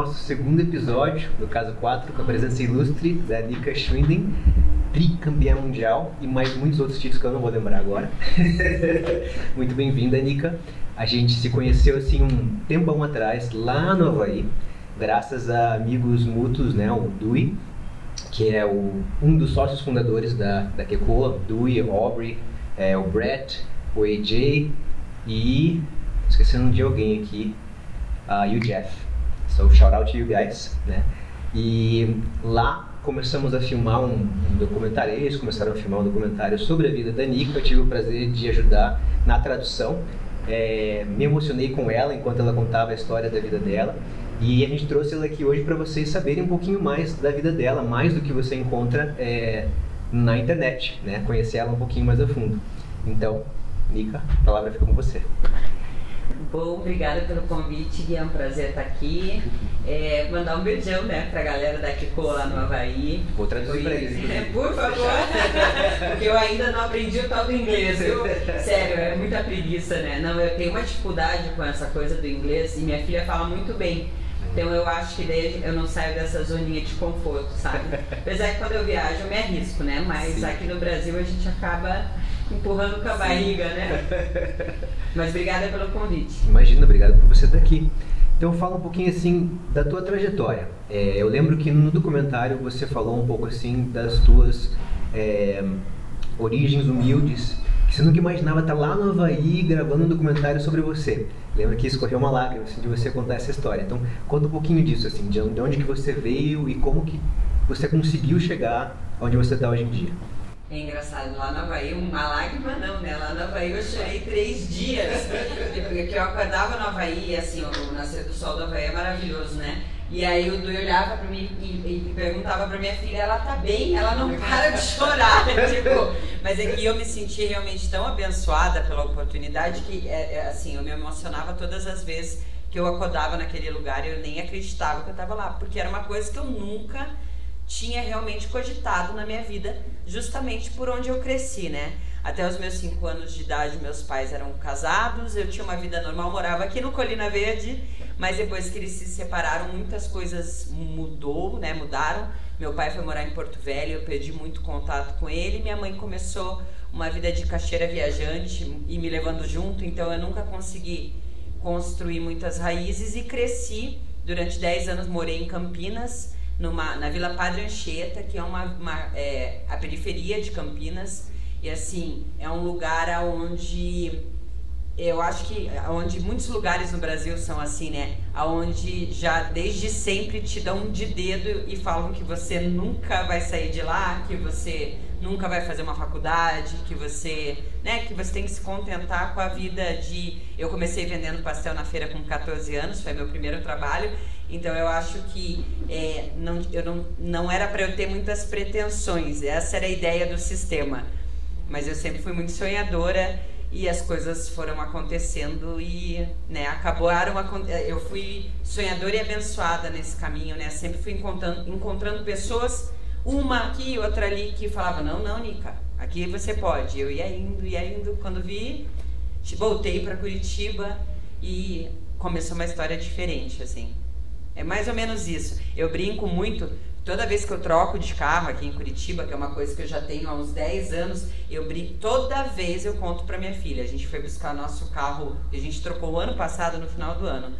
nosso segundo episódio, no caso 4, com a presença ilustre da Nika Schwinden, tricampeã mundial e mais muitos outros títulos que eu não vou lembrar agora. Muito bem-vinda, Nika. A gente se conheceu assim um tempão atrás, lá no Havaí, graças a amigos mútuos, né, o Dewey, que é um dos sócios fundadores da Kekoa, Dewey, Aubrey, o Brett, o AJ e, esquecendo de alguém aqui, e o Jeff. So, shout out to you guys, né? E lá começamos a filmar um documentário, eles começaram a filmar um documentário sobre a vida da Nika. Eu tive o prazer de ajudar na tradução, me emocionei com ela enquanto ela contava a história da vida dela. E a gente trouxe ela aqui hoje para vocês saberem um pouquinho mais da vida dela, mais do que você encontra na internet, né? Conhecer ela um pouquinho mais a fundo. Então, Nika, a palavra fica com você. Bom, obrigada pelo convite, Gui, é um prazer estar aqui. Mandar um beijão, né, pra galera da Kekoa lá no Havaí. Vou traduzir pra eles. Por favor, porque eu ainda não aprendi o tal do inglês, viu? Sério, é muita preguiça, né? Não, eu tenho uma dificuldade com essa coisa do inglês e minha filha fala muito bem. Então eu acho que daí eu não saio dessa zoninha de conforto, sabe? Apesar que quando eu viajo eu me arrisco, né? Mas sim, aqui no Brasil a gente acaba empurrando com a barriga, né? Mas obrigada pelo convite. Imagina, obrigado por você estar aqui. Então fala um pouquinho assim da tua trajetória. Eu lembro que no documentário você falou um pouco assim das tuas origens humildes, que você nunca imaginava estar lá no Havaí gravando um documentário sobre você. Lembra que escorreu uma lágrima assim, de você contar essa história. Então conta um pouquinho disso, assim, de onde que você veio e como que você conseguiu chegar onde você está hoje em dia. É engraçado, lá no Havaí, uma lágrima não, né? Lá no Havaí eu chorei 3 dias, porque eu acordava no Havaí, assim, o nascer do sol do Havaí é maravilhoso, né? E aí o Dui olhava pra mim e perguntava pra minha filha, ela tá bem? Ela não para de chorar, tipo, mas é que eu me senti realmente tão abençoada pela oportunidade que, assim, eu me emocionava todas as vezes que eu acordava naquele lugar e eu nem acreditava que eu tava lá, porque era uma coisa que eu nunca tinha realmente cogitado na minha vida, justamente por onde eu cresci, né? Até os meus 5 anos de idade, meus pais eram casados, eu tinha uma vida normal, morava aqui no Colina Verde, mas depois que eles se separaram, muitas coisas mudaram. Meu pai foi morar em Porto Velho, eu perdi muito contato com ele, minha mãe começou uma vida de caixeira viajante e me levando junto, então eu nunca consegui construir muitas raízes e cresci. Durante 10 anos morei em Campinas, na Vila Padre Anchieta, que é a periferia de Campinas, e assim, é um lugar onde eu acho que onde muitos lugares no Brasil são assim, né? Onde já desde sempre te dão de dedo e falam que você nunca vai sair de lá, que você nunca vai fazer uma faculdade, que você tem que se contentar com a vida de... Eu comecei vendendo pastel na feira com 14 anos, foi meu primeiro trabalho, então eu acho que não era para eu ter muitas pretensões, essa era a ideia do sistema, mas eu sempre fui muito sonhadora e as coisas foram acontecendo e, né, eu fui sonhadora e abençoada nesse caminho, né, sempre fui encontrando pessoas, uma aqui, outra ali, que falava, não, Nika, aqui você pode. Eu ia indo, quando vi, voltei para Curitiba e começou uma história diferente, assim. É mais ou menos isso. Eu brinco muito, toda vez que eu troco de carro aqui em Curitiba, que é uma coisa que eu já tenho há uns 10 anos, eu brinco, toda vez eu conto para minha filha. A gente foi buscar nosso carro, a gente trocou o ano passado, no final do ano.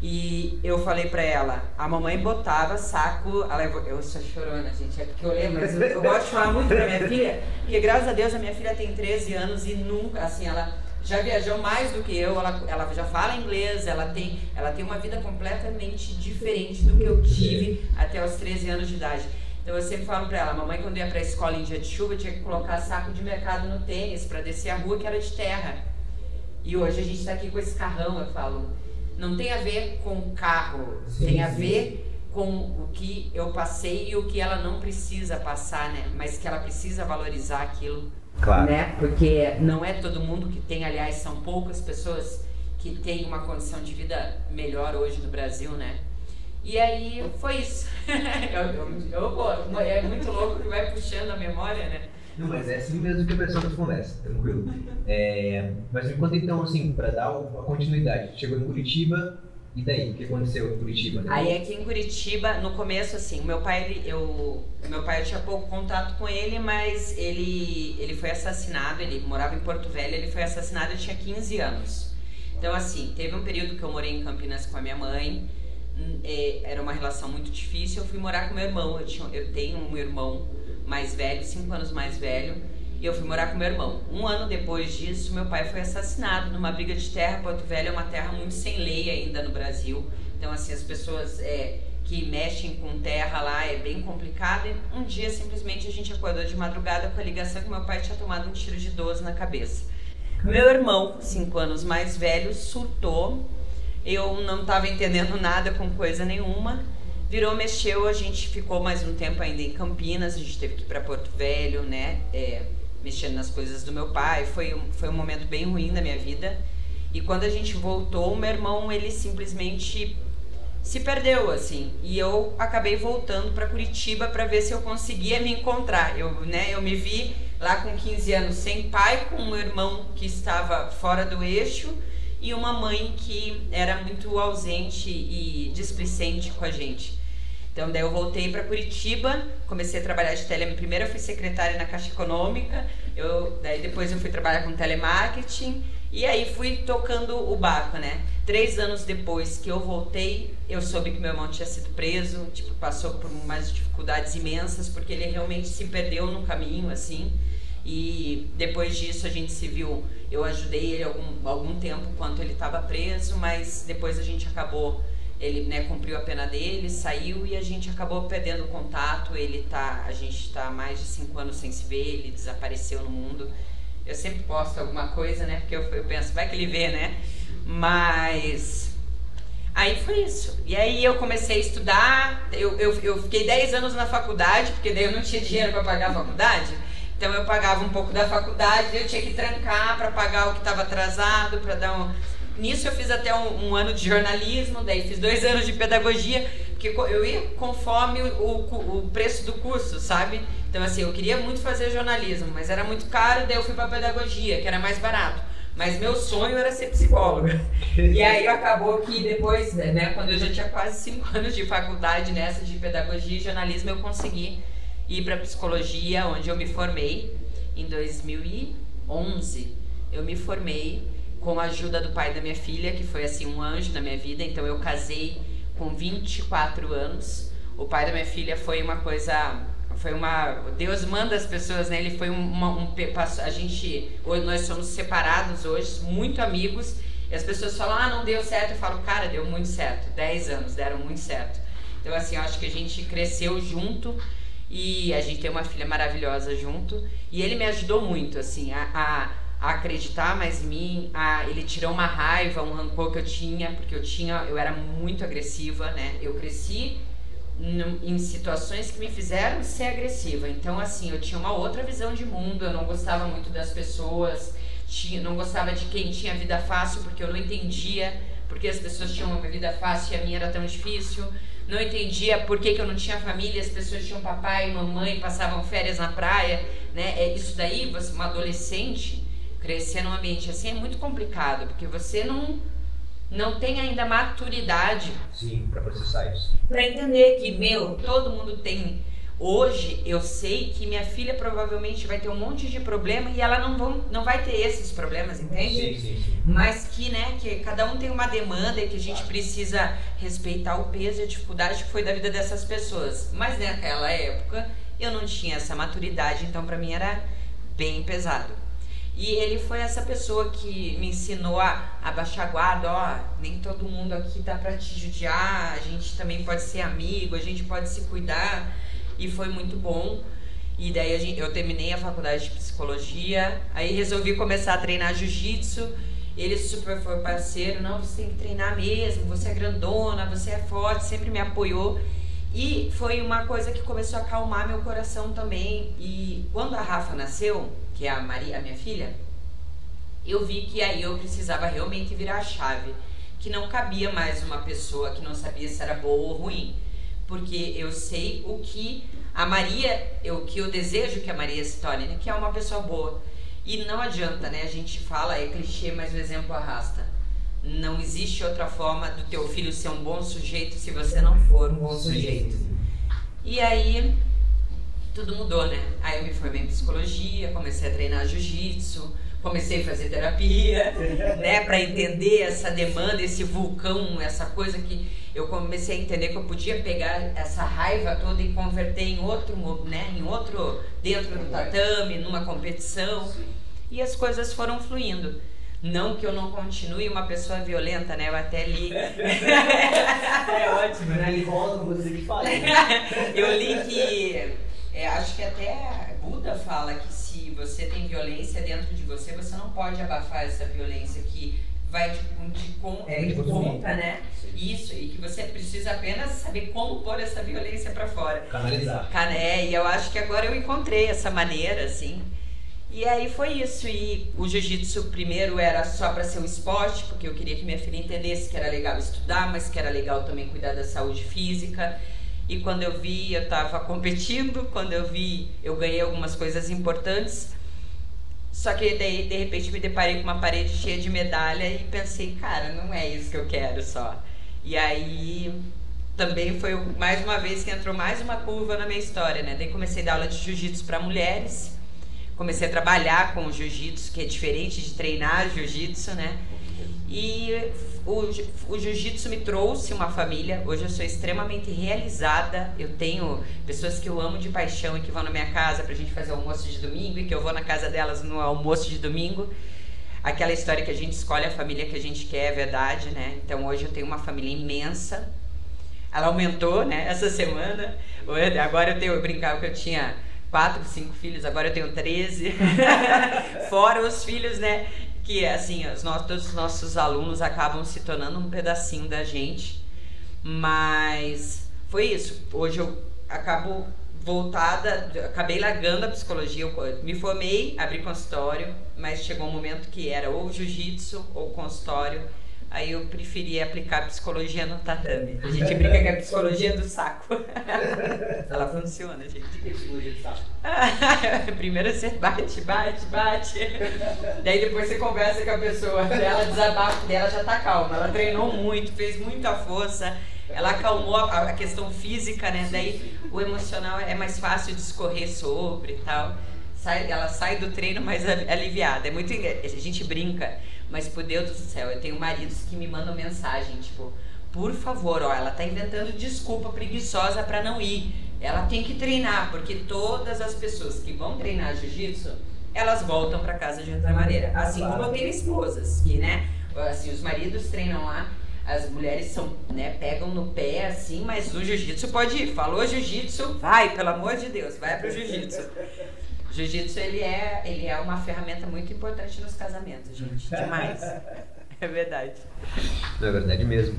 E eu falei pra ela, a mamãe botava saco, eu sou chorona, gente, é porque eu lembro, mas eu gosto de falar muito pra minha filha, porque graças a Deus a minha filha tem 13 anos e nunca, assim, ela já viajou mais do que eu, ela já fala inglês, ela tem uma vida completamente diferente do que eu tive até os 13 anos de idade. Então eu sempre falo pra ela, mamãe quando ia pra escola em dia de chuva tinha que colocar saco de mercado no tênis pra descer a rua que era de terra. E hoje a gente tá aqui com esse carrão, eu falo... Não tem a ver com o carro, tem a ver com o que eu passei e o que ela não precisa passar, né? Mas que ela precisa valorizar aquilo, claro, né? Porque não é todo mundo que tem, aliás, são poucas pessoas que têm uma condição de vida melhor hoje no Brasil, né? E aí foi isso. É muito louco que vai puxando a memória, né? Não, mas é assim mesmo que a pessoa nos conversa, tranquilo. Mas me conta então, assim, para dar a continuidade. Chegou em Curitiba, E daí, o que aconteceu em Curitiba? Aí aqui em Curitiba, no começo, assim, o meu pai, eu tinha pouco contato com ele, mas ele foi assassinado, ele morava em Porto Velho, ele foi assassinado, eu tinha 15 anos. Então, assim, teve um período que eu morei em Campinas com a minha mãe, era uma relação muito difícil, eu fui morar com meu irmão, eu tenho um irmão mais velho, 5 anos mais velho, e eu fui morar com meu irmão. Um ano depois disso, meu pai foi assassinado numa briga de terra. Porto Velho é uma terra muito sem lei ainda no Brasil. Então, assim, as pessoas que mexem com terra lá é bem complicado. E um dia, simplesmente, a gente acordou de madrugada com a ligação que meu pai tinha tomado um tiro de 12 na cabeça. Meu irmão, 5 anos mais velho, surtou. Eu não estava entendendo nada com coisa nenhuma. Virou, mexeu, a gente ficou mais um tempo ainda em Campinas. A gente teve que ir para Porto Velho, né? Mexendo nas coisas do meu pai, foi um momento bem ruim na minha vida. E quando a gente voltou, o meu irmão, ele simplesmente se perdeu, assim. E eu acabei voltando para Curitiba para ver se eu conseguia me encontrar. Eu me vi lá com 15 anos sem pai, com um irmão que estava fora do eixo e uma mãe que era muito ausente e displicente com a gente. Então, daí eu voltei para Curitiba, comecei a trabalhar de primeiro eu fui secretária na Caixa Econômica, daí depois eu fui trabalhar com telemarketing e aí fui tocando o barco, né? 3 anos depois que eu voltei, eu soube que meu irmão tinha sido preso, passou por umas dificuldades imensas, porque ele realmente se perdeu no caminho, assim. E depois disso a gente se viu, eu ajudei ele algum tempo enquanto ele estava preso, mas depois a gente acabou... Ele, né, cumpriu a pena dele, saiu e a gente acabou perdendo o contato. A gente está há mais de 5 anos sem se ver, ele desapareceu no mundo. Eu sempre posto alguma coisa, né, porque eu penso, vai que ele vê, né? Mas aí foi isso. E aí eu comecei a estudar, eu fiquei 10 anos na faculdade, porque daí eu não tinha dinheiro para pagar a faculdade. Então eu pagava um pouco da faculdade, eu tinha que trancar para pagar o que estava atrasado, para dar Nisso eu fiz até um ano de jornalismo, daí fiz 2 anos de pedagogia, porque eu ia conforme o preço do curso, sabe? Então, assim, eu queria muito fazer jornalismo, mas era muito caro, daí eu fui para pedagogia, que era mais barato. Mas meu sonho era ser psicóloga. E aí acabou que depois, né, quando eu já tinha quase 5 anos de faculdade nessa de pedagogia e jornalismo, eu consegui ir para psicologia, onde eu me formei em 2011. Eu me formei com a ajuda do pai da minha filha, que foi assim um anjo na minha vida. Então eu casei com 24 anos. O pai da minha filha foi uma coisa, Deus manda as pessoas, né? Ele foi nós somos separados hoje, muito amigos. E as pessoas falam, não deu certo. Eu falo, cara, deu muito certo. 10 anos deram muito certo. Então, assim, eu acho que a gente cresceu junto e a gente tem uma filha maravilhosa junto. E ele me ajudou muito, assim, a acreditar mais em mim. Ele tirou uma raiva, um rancor que eu tinha, porque eu era muito agressiva, né? Eu cresci em situações que me fizeram ser agressiva. Então, assim, eu tinha uma outra visão de mundo, eu não gostava muito das pessoas, não gostava de quem tinha vida fácil, porque eu não entendia porque as pessoas tinham uma vida fácil e a minha era tão difícil. Não entendia por que eu não tinha família, as pessoas tinham papai e mamãe, passavam férias na praia, né? Isso daí, você, uma adolescente, crescer num ambiente assim é muito complicado, porque você não tem ainda maturidade. Sim, para processar isso. Para entender que, todo mundo tem. Hoje eu sei que minha filha provavelmente vai ter um monte de problema e ela não vai ter esses problemas, entende? Sim. Mas que, né, que cada um tem uma demanda e que a gente precisa respeitar o peso e a dificuldade que foi da vida dessas pessoas. Mas naquela época eu não tinha essa maturidade, então para mim era bem pesado. E ele foi essa pessoa que me ensinou a baixar a guarda, nem todo mundo aqui dá pra te judiar, a gente também pode ser amigo, a gente pode se cuidar, e foi muito bom. E daí eu terminei a faculdade de psicologia, aí resolvi começar a treinar jiu-jitsu. Ele super foi parceiro, não, você tem que treinar mesmo, você é grandona, você é forte, sempre me apoiou. E foi uma coisa que começou a acalmar meu coração também. E quando a Rafa nasceu, que é a Maria, a minha filha, eu vi que aí eu precisava realmente virar a chave, que não cabia mais uma pessoa que não sabia se era boa ou ruim, porque eu sei o que a Maria, o que eu desejo que a Maria se torne, né? Que é uma pessoa boa. E não adianta, né? A gente fala, é clichê, mas o exemplo arrasta. não existe outra forma do teu filho ser um bom sujeito se você não for um bom sujeito. E aí tudo mudou, né? Aí eu me formei em psicologia, comecei a treinar jiu-jitsu, comecei a fazer terapia, né, para entender essa demanda, esse vulcão, essa coisa que eu comecei a entender que eu podia pegar essa raiva toda e converter em outro, né, dentro do tatame, numa competição. E as coisas foram fluindo. Não que eu não continue uma pessoa violenta, né? Eu até li. É ótimo, né? Ele rola com você que fala. Eu li que acho que até Buda fala que se você tem violência dentro de você, você não pode abafar essa violência que vai de conta, né? Isso, e que você precisa apenas saber como pôr essa violência para fora. Canalizar. E eu acho que agora eu encontrei essa maneira, assim. E aí foi isso, e o jiu-jitsu primeiro era só para ser um esporte, porque eu queria que minha filha entendesse que era legal estudar, mas que era legal também cuidar da saúde física. E quando eu vi, eu estava competindo, quando eu vi, eu ganhei algumas coisas importantes. Só que daí, de repente, me deparei com uma parede cheia de medalha e pensei, cara, não é isso que eu quero só. E aí também foi mais uma vez que entrou mais uma curva na minha história, né? Daí comecei a dar aula de jiu-jitsu para mulheres. Comecei a trabalhar com o jiu-jitsu, que é diferente de treinar jiu-jitsu, né? E o jiu-jitsu me trouxe uma família. Hoje eu sou extremamente realizada. Eu tenho pessoas que eu amo de paixão e que vão na minha casa pra gente fazer o almoço de domingo e que eu vou na casa delas no almoço de domingo. Aquela história que a gente escolhe a família que a gente quer, é verdade, né? Então hoje eu tenho uma família imensa. Ela aumentou, né? Essa semana. Agora eu brincava que eu tinha 4, 5 filhos, agora eu tenho 13, fora os filhos, né, que assim, todos os nossos alunos acabam se tornando um pedacinho da gente, mas foi isso. Hoje eu acabo acabei largando a psicologia, eu me formei, abri consultório, mas chegou um momento que era ou jiu-jitsu ou consultório. Aí eu preferi aplicar psicologia no tatame. A gente brinca que é a psicologia do saco. Ela funciona, gente. O que é psicologia do saco? Primeiro você bate. Daí depois você conversa com a pessoa. Ela desabafa, dela já tá calma. Ela treinou muito, fez muita força. Ela acalmou a questão física, né? Daí o emocional é mais fácil de escorrer sobre e tal. Ela sai do treino mais aliviada. É muito, a gente brinca. Mas, por Deus do céu, eu tenho maridos que me mandam mensagem, tipo, por favor, ó, ela tá inventando desculpa preguiçosa pra não ir. Ela tem que treinar, porque todas as pessoas que vão treinar jiu-jitsu, elas voltam pra casa de outra maneira. Assim como eu tenho esposas, que, né, assim, os maridos treinam lá, as mulheres são, né, pegam no pé, assim, mas no jiu-jitsu pode ir. Falou jiu-jitsu, vai, pelo amor de Deus, vai pro jiu-jitsu. O jiu-jitsu, ele é uma ferramenta muito importante nos casamentos, gente. Demais. É verdade. Não, é verdade mesmo.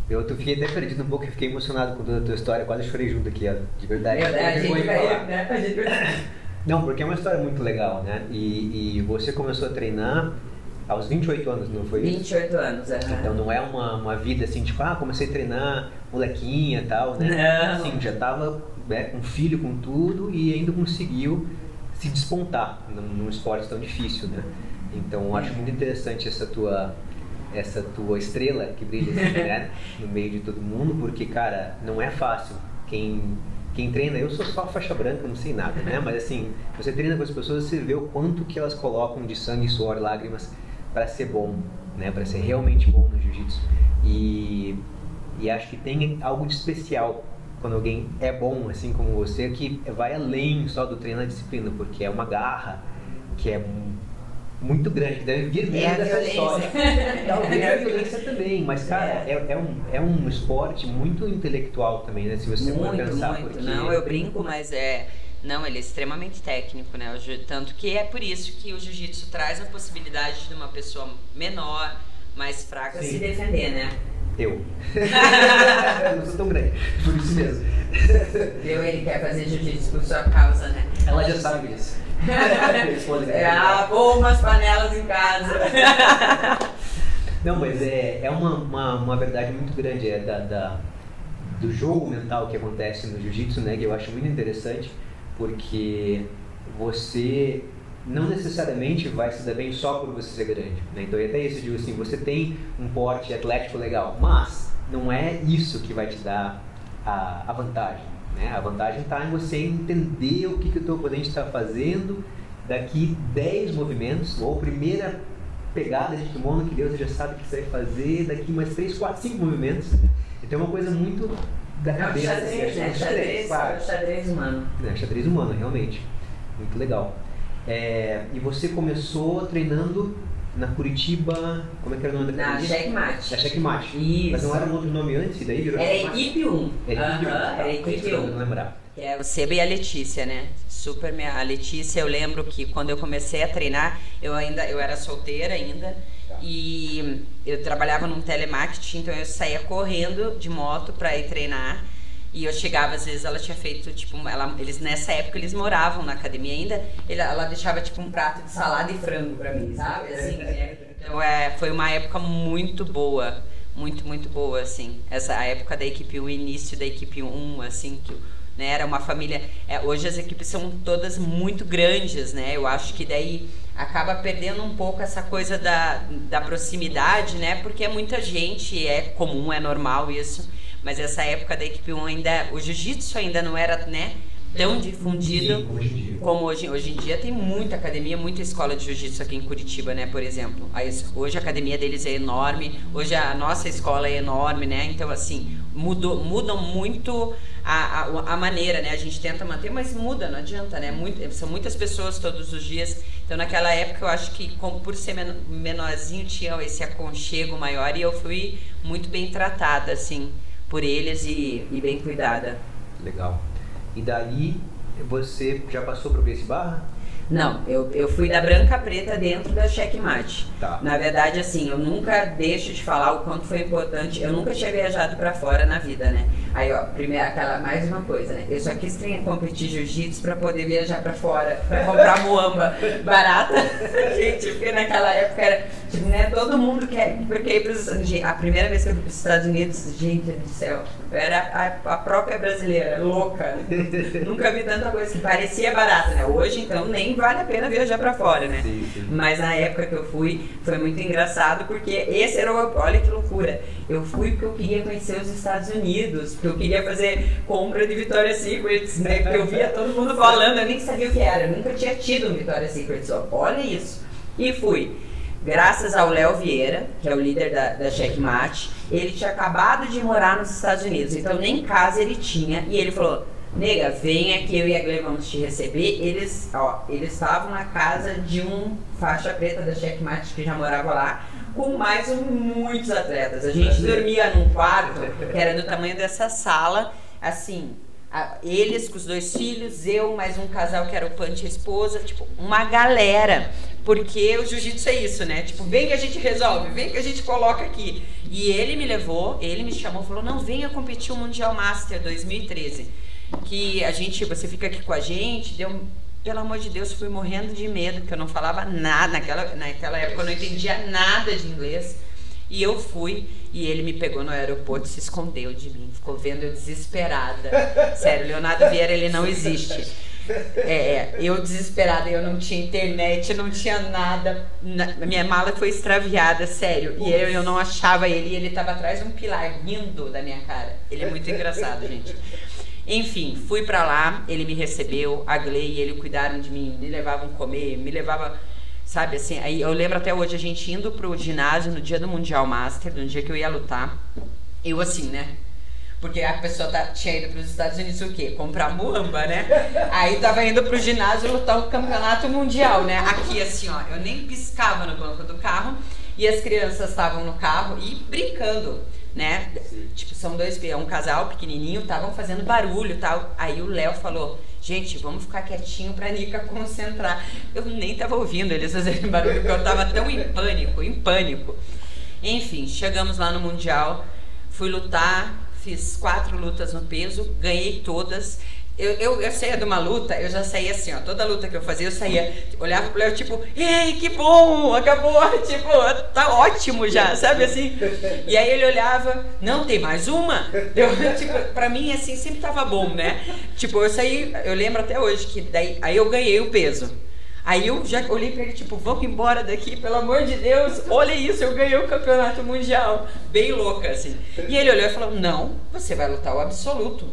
Eu fiquei até perdido um pouco e fiquei emocionado com toda a tua história. Quase chorei junto aqui, ó. De verdade. A gente vai, Não, porque é uma história muito legal, né? E você começou a treinar aos 28 anos, não foi isso? 28 anos, Então não é uma vida assim, tipo, comecei a treinar molequinha e tal, né? Não. Assim, já tava com filho, com tudo, e ainda conseguiu se despontar num esporte tão difícil, né? Então eu acho muito interessante essa tua estrela que brilha assim, né? No meio de todo mundo, porque, cara, não é fácil. Quem treina, eu sou só faixa branca, não sei nada, né? Mas assim, você treina com as pessoas, você vê o quanto que elas colocam de sangue, suor, lágrimas para ser bom, né? Para ser realmente bom no jiu-jitsu. E acho que tem algo de especial quando alguém é bom, assim como você, que vai além só do treino na disciplina, porque é uma garra que é muito grande, que deve vir dessa história. Talvez a violência também, mas, cara, é um esporte muito intelectual também, né? Se você for pensar. Muito. Porque... Não, eu brinco, mas Não, ele é extremamente técnico, né? Tanto que é por isso que o jiu-jitsu traz a possibilidade de uma pessoa menor, mais fraca, se defender, né? Eu não sou tão grande, por isso mesmo. Ele quer fazer jiu-jitsu por sua causa, né? Ela já sabe isso. Pô, umas panelas em casa. Não, mas é uma verdade muito grande do jogo mental que acontece no jiu-jitsu, né? Que eu acho muito interessante, porque você não necessariamente vai se dar bem só por você ser grande, né? Então até isso eu digo assim, você tem um porte atlético legal, mas não é isso que vai te dar a vantagem, né? A vantagem está em você entender o que o teu oponente está fazendo daqui 10 movimentos, ou primeira pegada de kimono que Deus já sabe o que você vai fazer, daqui mais 3, 4, 5 movimentos. Então é uma coisa muito da cabeça. Xadrez, né? Xadrez humano. Xadrez humano, realmente. Muito legal. E você começou treinando na Curitiba, como é que era o nome da academia? Na Checkmate. Na Checkmate. Isso. Mas não era um outro nome antes, e daí virou Era Equipe 1. Era Equipe 1. Não lembrar. Que é o Seba e a Letícia, né? A Letícia, eu lembro que quando eu comecei a treinar, eu era solteira ainda, e eu trabalhava num telemarketing, então eu saía correndo de moto pra ir treinar. E eu chegava, às vezes ela tinha feito, tipo, eles nessa época eles moravam na academia ainda, ela deixava tipo um prato de salada e frango pra mim, sabe? Assim, Então foi uma época muito boa, muito boa, assim. A época da equipe 1, o início da equipe 1, assim, que né, era uma família. Hoje as equipes são todas muito grandes, né? Eu acho que daí acaba perdendo um pouco essa coisa da proximidade, né? Porque é muita gente, é comum, é normal isso. Mas essa época da equipe 1 o jiu-jitsu ainda não era, né, tão difundido como hoje. Hoje em dia tem muita academia, muita escola de jiu-jitsu aqui em Curitiba, né, por exemplo. Hoje a academia deles é enorme, hoje a nossa escola é enorme, né, então assim, mudam muito a maneira, né, a gente tenta manter, mas muda, não adianta, né, são muitas pessoas todos os dias. Então naquela época eu acho que por ser menorzinho tinha esse aconchego maior e eu fui muito bem tratada, assim, por eles e bem cuidada. Legal. E daí você já passou para o Gracie Barra? Não, eu fui da branca preta dentro da Checkmate. Tá. Na verdade, assim, eu nunca deixo de falar o quanto foi importante. Eu nunca tinha viajado pra fora na vida, né? Aí, ó, primeiro, mais uma coisa, né? Eu só quis competir jiu-jitsu pra poder viajar pra fora, pra comprar muamba barata. Gente, porque naquela época era, tipo, né? Todo mundo quer, porque a primeira vez que eu fui pros Estados Unidos, gente do céu, eu era a própria brasileira, louca. Nunca vi tanta coisa que parecia barata, né? Hoje, então, nem vale a pena viajar pra fora, né? Sim. Mas na época que eu fui, foi muito engraçado, porque esse era olha que loucura. Eu fui porque eu queria conhecer os Estados Unidos, porque eu queria fazer compra de Victoria's Secret, né? Porque eu via todo mundo falando, eu nem sabia o que era, eu nunca tinha tido um Victoria's Secret, olha isso. E fui. Graças ao Léo Vieira, que é o líder da Checkmate, ele tinha acabado de morar nos Estados Unidos, então nem casa ele tinha, e ele falou: nega, vem aqui, eu e a Glê vamos te receber. Eles estavam na casa de um faixa preta da Checkmate que já morava lá, com mais muitos atletas. A gente dormia num quarto que era do tamanho dessa sala, assim, eles com os 2 filhos, eu, mais um casal que era o Punch e a esposa, tipo, uma galera. Porque o jiu-jitsu é isso, né? Tipo, vem que a gente resolve, vem que a gente coloca aqui. E ele me levou, ele me chamou, falou: não, venha competir o Mundial Master 2013. Que você fica aqui com a gente, pelo amor de Deus, fui morrendo de medo, porque eu não falava nada, naquela época eu não entendia nada de inglês, e eu fui, e ele me pegou no aeroporto, se escondeu de mim, ficou vendo eu desesperada. Sério, Leonardo Vieira, ele não existe. Eu desesperada, eu não tinha internet, não tinha nada, minha mala foi extraviada, sério, e eu não achava ele, e ele tava atrás de um pilar, rindo da minha cara. Ele é muito engraçado, gente. Enfim, fui pra lá, ele me recebeu, a Glê e ele cuidaram de mim, me levavam comer, me levavam, sabe assim, aí eu lembro até hoje a gente indo pro ginásio no dia do Mundial Master, no dia que eu ia lutar, eu assim, né? Porque a pessoa tinha ido para os Estados Unidos o quê? Comprar muamba, né? Aí tava indo pro ginásio lutar um campeonato mundial, né? Aqui assim, ó, eu nem piscava no banco do carro e as crianças estavam no carro e brincando, né? Tipo, um casal pequenininho, estavam fazendo barulho e tal. Aí o Léo falou: gente, vamos ficar quietinho pra Nica concentrar. Eu nem tava ouvindo eles fazerem barulho, porque eu tava tão em pânico. Enfim, chegamos lá no Mundial, fui lutar, fiz 4 lutas no peso, ganhei todas. Eu saía de uma luta, eu já saía assim, ó, toda luta que eu fazia, eu saía, olhava pro Léo, tipo, ei, que bom, acabou, tipo, tá ótimo já, sabe assim? E aí ele olhava, não, tem mais uma? Tipo, pra mim, assim, sempre tava bom, né? Tipo, eu saí, eu lembro até hoje que daí, aí eu ganhei o peso. Aí eu já olhei pra ele, tipo, vamos embora daqui, pelo amor de Deus, olha isso, eu ganhei o campeonato mundial. Bem louca, assim. E ele olhou e falou, não, você vai lutar o absoluto.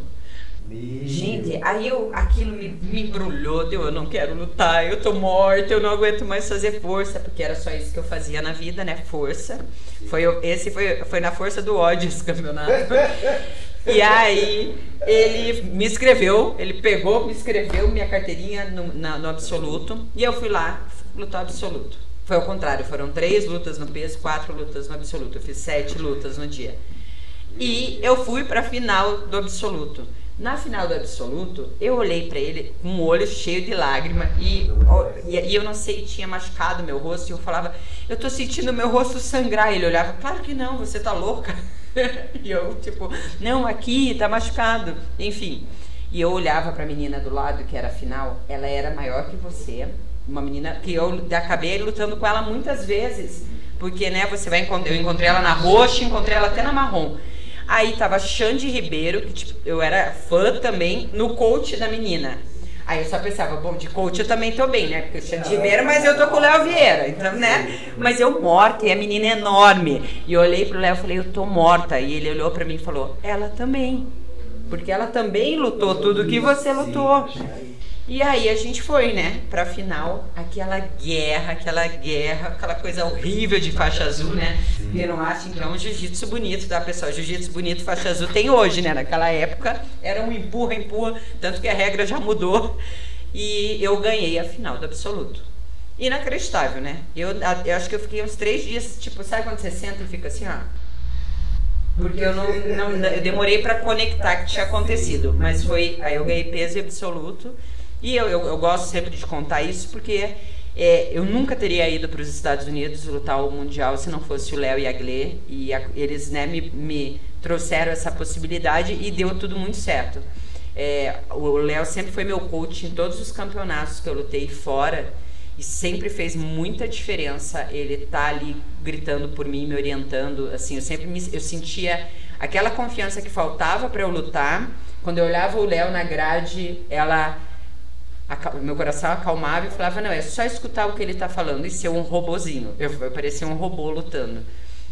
Gente, aí aquilo me embrulhou, eu não quero lutar, eu tô morta, eu não aguento mais fazer força, porque era só isso que eu fazia na vida, né, força. Foi na força do ódio esse campeonato. E aí ele me inscreveu, ele pegou, me inscreveu minha carteirinha no absoluto, e eu fui lá lutar absoluto. Foi ao contrário, foram 3 lutas no peso, 4 lutas no absoluto, eu fiz 7 lutas no dia. E eu fui pra final do absoluto. Na final do absoluto, eu olhei pra ele com o olho cheio de lágrima e eu não sei, tinha machucado meu rosto e eu falava, eu tô sentindo meu rosto sangrar. Ele olhava, claro que não, você tá louca. E eu tipo, não, aqui tá machucado. Enfim, e eu olhava pra menina do lado, que era a final, ela era maior que você, uma menina que eu acabei lutando com ela muitas vezes, porque né, eu encontrei ela na roxa, encontrei ela até na marrom. Aí tava Xande Ribeiro, que tipo, eu era fã também, no coach da menina. Aí eu só pensava, bom, de coach eu também tô bem, né? Porque o Xande Ribeiro, mas eu tô com o Léo Vieira, então, né? Mas eu morta, e a menina é enorme. E eu olhei pro Léo e falei, eu tô morta. E ele olhou pra mim e falou, ela também. Porque ela também lutou tudo que você lutou. E aí a gente foi, né, pra final, aquela guerra, aquela coisa horrível de faixa azul, né? Eu não acho, então, um jiu-jitsu bonito, tá, pessoal? Jiu-jitsu bonito, faixa azul tem hoje, né? Naquela época era um empurra, tanto que a regra já mudou. E eu ganhei a final do absoluto. Inacreditável, né? Eu acho que eu fiquei uns 3 dias, tipo, sabe quando você senta e fica assim, ó? Porque eu eu demorei pra conectar que tinha acontecido, mas foi, aí eu ganhei peso absoluto. E eu gosto sempre de contar isso porque eu nunca teria ido para os Estados Unidos lutar o Mundial se não fosse o Léo e a Glê. E eles né, me trouxeram essa possibilidade e deu tudo muito certo. O Léo sempre foi meu coach em todos os campeonatos que eu lutei fora. E sempre fez muita diferença ele tá ali gritando por mim, me orientando. Assim, eu sentia aquela confiança que faltava para eu lutar. Quando eu olhava o Léo na grade, meu coração acalmava e falava, não, é só escutar o que ele tá falando e ser um robozinho. Eu parecia um robô lutando.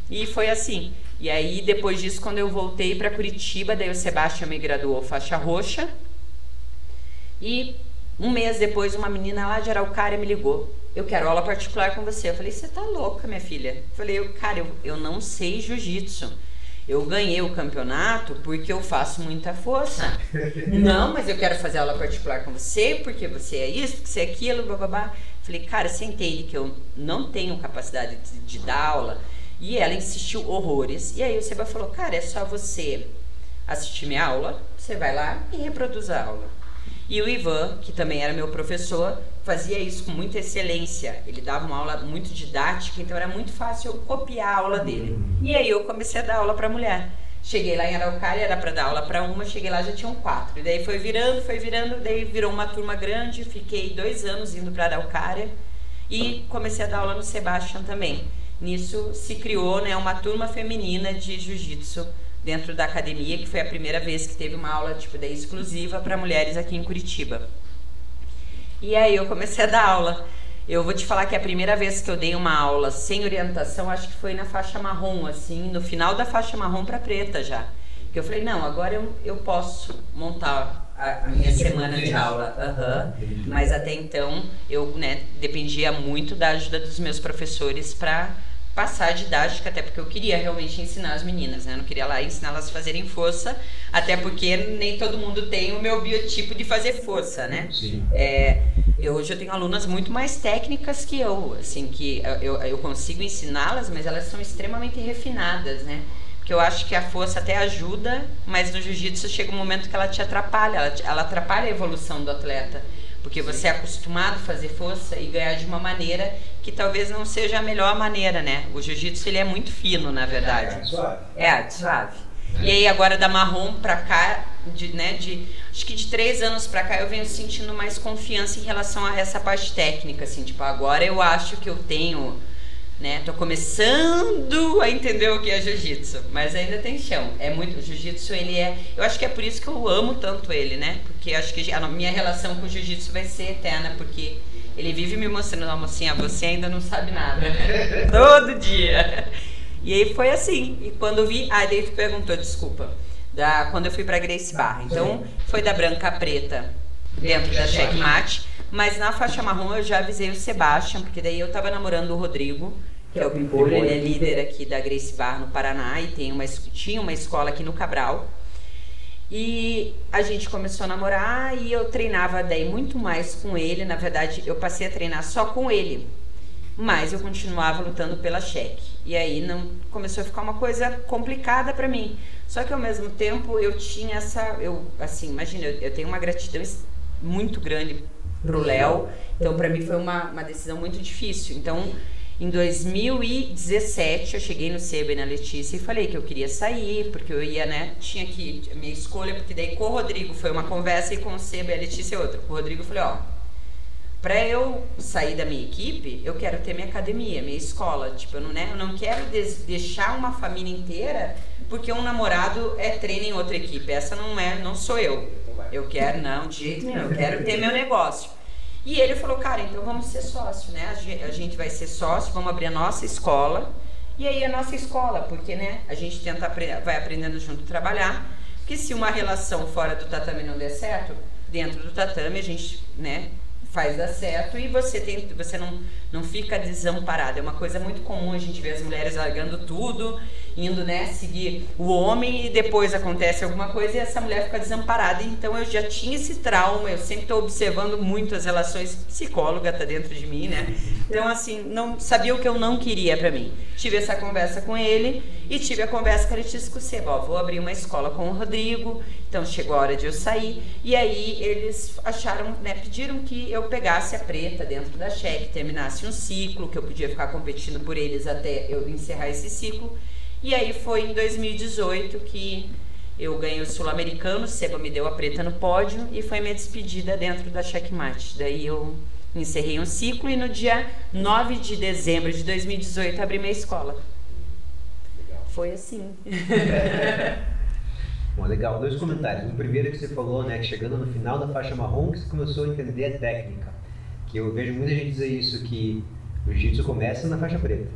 E foi assim. E aí, depois disso, quando eu voltei para Curitiba, daí o Sebastião me graduou faixa roxa. E um mês depois, uma menina lá de Araucária me ligou. Eu quero aula particular com você. Eu falei, você tá louca, minha filha? Eu falei, cara, eu não sei jiu-jitsu. Eu ganhei o campeonato porque eu faço muita força. Não, mas eu quero fazer aula particular com você, porque você é isso, porque você é aquilo, bababá. Falei, cara, você entende que eu não tenho capacidade de dar aula? E ela insistiu horrores. E aí o Seba falou, cara, é só você assistir minha aula, você vai lá e reproduz a aula. E o Ivan, que também era meu professor, fazia isso com muita excelência. Ele dava uma aula muito didática, então era muito fácil eu copiar a aula dele. E aí eu comecei a dar aula para mulher. Cheguei lá em Araucária, era para dar aula para uma, cheguei lá já tinham 4. E daí foi virando, daí virou uma turma grande, fiquei 2 anos indo para Araucária e comecei a dar aula no Sebastião também. Nisso se criou, né, uma turma feminina de jiu-jitsu dentro da academia, que foi a primeira vez que teve uma aula tipo daí exclusiva para mulheres aqui em Curitiba. E aí eu comecei a dar aula. Eu vou te falar que a primeira vez que eu dei uma aula sem orientação, acho que foi na faixa marrom, assim, no final da faixa marrom para preta já. Que eu falei, não, agora eu posso montar a minha semana de aula. Mas até então eu, né, dependia muito da ajuda dos meus professores para passar a didática, até porque eu queria realmente ensinar as meninas, né? Eu não queria lá ensinar elas a fazerem força, até porque nem todo mundo tem o meu biotipo de fazer força, né? Sim. Hoje eu tenho alunas muito mais técnicas que eu, assim, que eu consigo ensiná-las, mas elas são extremamente refinadas, né? Porque eu acho que a força até ajuda, mas no jiu-jitsu chega um momento que ela te atrapalha, ela atrapalha a evolução do atleta. Porque você é acostumado a fazer força e ganhar de uma maneira que talvez não seja a melhor maneira, né? O jiu-jitsu, ele é muito fino, na verdade. É suave. Suave. E aí agora da marrom pra cá, acho que de 3 anos pra cá eu venho sentindo mais confiança em relação a essa parte técnica, assim, tipo, agora eu acho que eu tenho, né, tô começando a entender o que é jiu-jitsu, mas ainda tem chão. O jiu-jitsu, eu acho que é por isso que eu amo tanto ele, né? Porque acho que a minha relação com o jiu-jitsu vai ser eterna, porque Ele vive me mostrando, mocinha, você ainda não sabe nada. Todo dia. E aí foi assim. E quando eu vi... Ah, daí tu perguntou, desculpa. Quando eu fui pra Gracie Barra. Então, foi da branca a preta dentro da Checkmate. Mas na faixa marrom eu já avisei o Sebastian, porque daí eu tava namorando o Rodrigo, que é o Pimpolho. Ele é líder aqui da Gracie Barra no Paraná e tinha uma escola aqui no Cabral. E a gente começou a namorar e eu treinava daí muito mais com ele. Na verdade, eu passei a treinar só com ele, mas eu continuava lutando pela cheque. E aí começou a ficar uma coisa complicada pra mim. Só que ao mesmo tempo eu tinha assim, imagina, eu tenho uma gratidão muito grande pro Léo. Então pra mim foi uma decisão muito difícil. Então em 2017 eu cheguei no Seba e na Letícia e falei que eu queria sair, porque eu ia, né, tinha que, a minha escolha, porque daí com o Rodrigo foi uma conversa e com o Seba e a Letícia outra. Com o Rodrigo eu falei, ó, pra eu sair da minha equipe, eu quero ter minha academia, minha escola, tipo, eu não quero deixar uma família inteira porque um namorado treina em outra equipe, essa não sou eu. Eu quero, não, de jeito nenhum, eu quero ter meu negócio. E ele falou, cara, então vamos ser sócio, né? A gente vai ser sócio, vamos abrir a nossa escola. E aí a nossa escola, porque, né, a gente vai aprendendo junto a trabalhar. Porque se uma relação fora do tatame não der certo, dentro do tatame a gente, né, faz dar certo e você não fica desamparado. É uma coisa muito comum a gente ver as mulheres largando tudo, indo, né, seguir o homem e depois acontece alguma coisa e essa mulher fica desamparada. Então eu já tinha esse trauma, eu sempre estou observando muito as relações, psicóloga tá dentro de mim, né? Então assim, não sabia o que eu não queria pra mim. Tive essa conversa com ele e tive a conversa com a Letícia com o Seba, ó, vou abrir uma escola com o Rodrigo, então chegou a hora de eu sair. E aí eles acharam, né, pediram que eu pegasse a preta dentro da cheque, terminasse um ciclo, que eu podia ficar competindo por eles até eu encerrar esse ciclo. E aí foi em 2018 que eu ganhei o Sul-Americano, o Seba me deu a preta no pódio e foi minha despedida dentro da Checkmate. Daí eu encerrei um ciclo e no dia 9 de dezembro de 2018 abri minha escola. Legal. Foi assim. Bom, legal. 2 comentários. O primeiro que você falou, né, que chegando no final da faixa marrom que você começou a entender a técnica. Que eu vejo muita gente dizer isso, que o jiu-jitsu começa na faixa preta.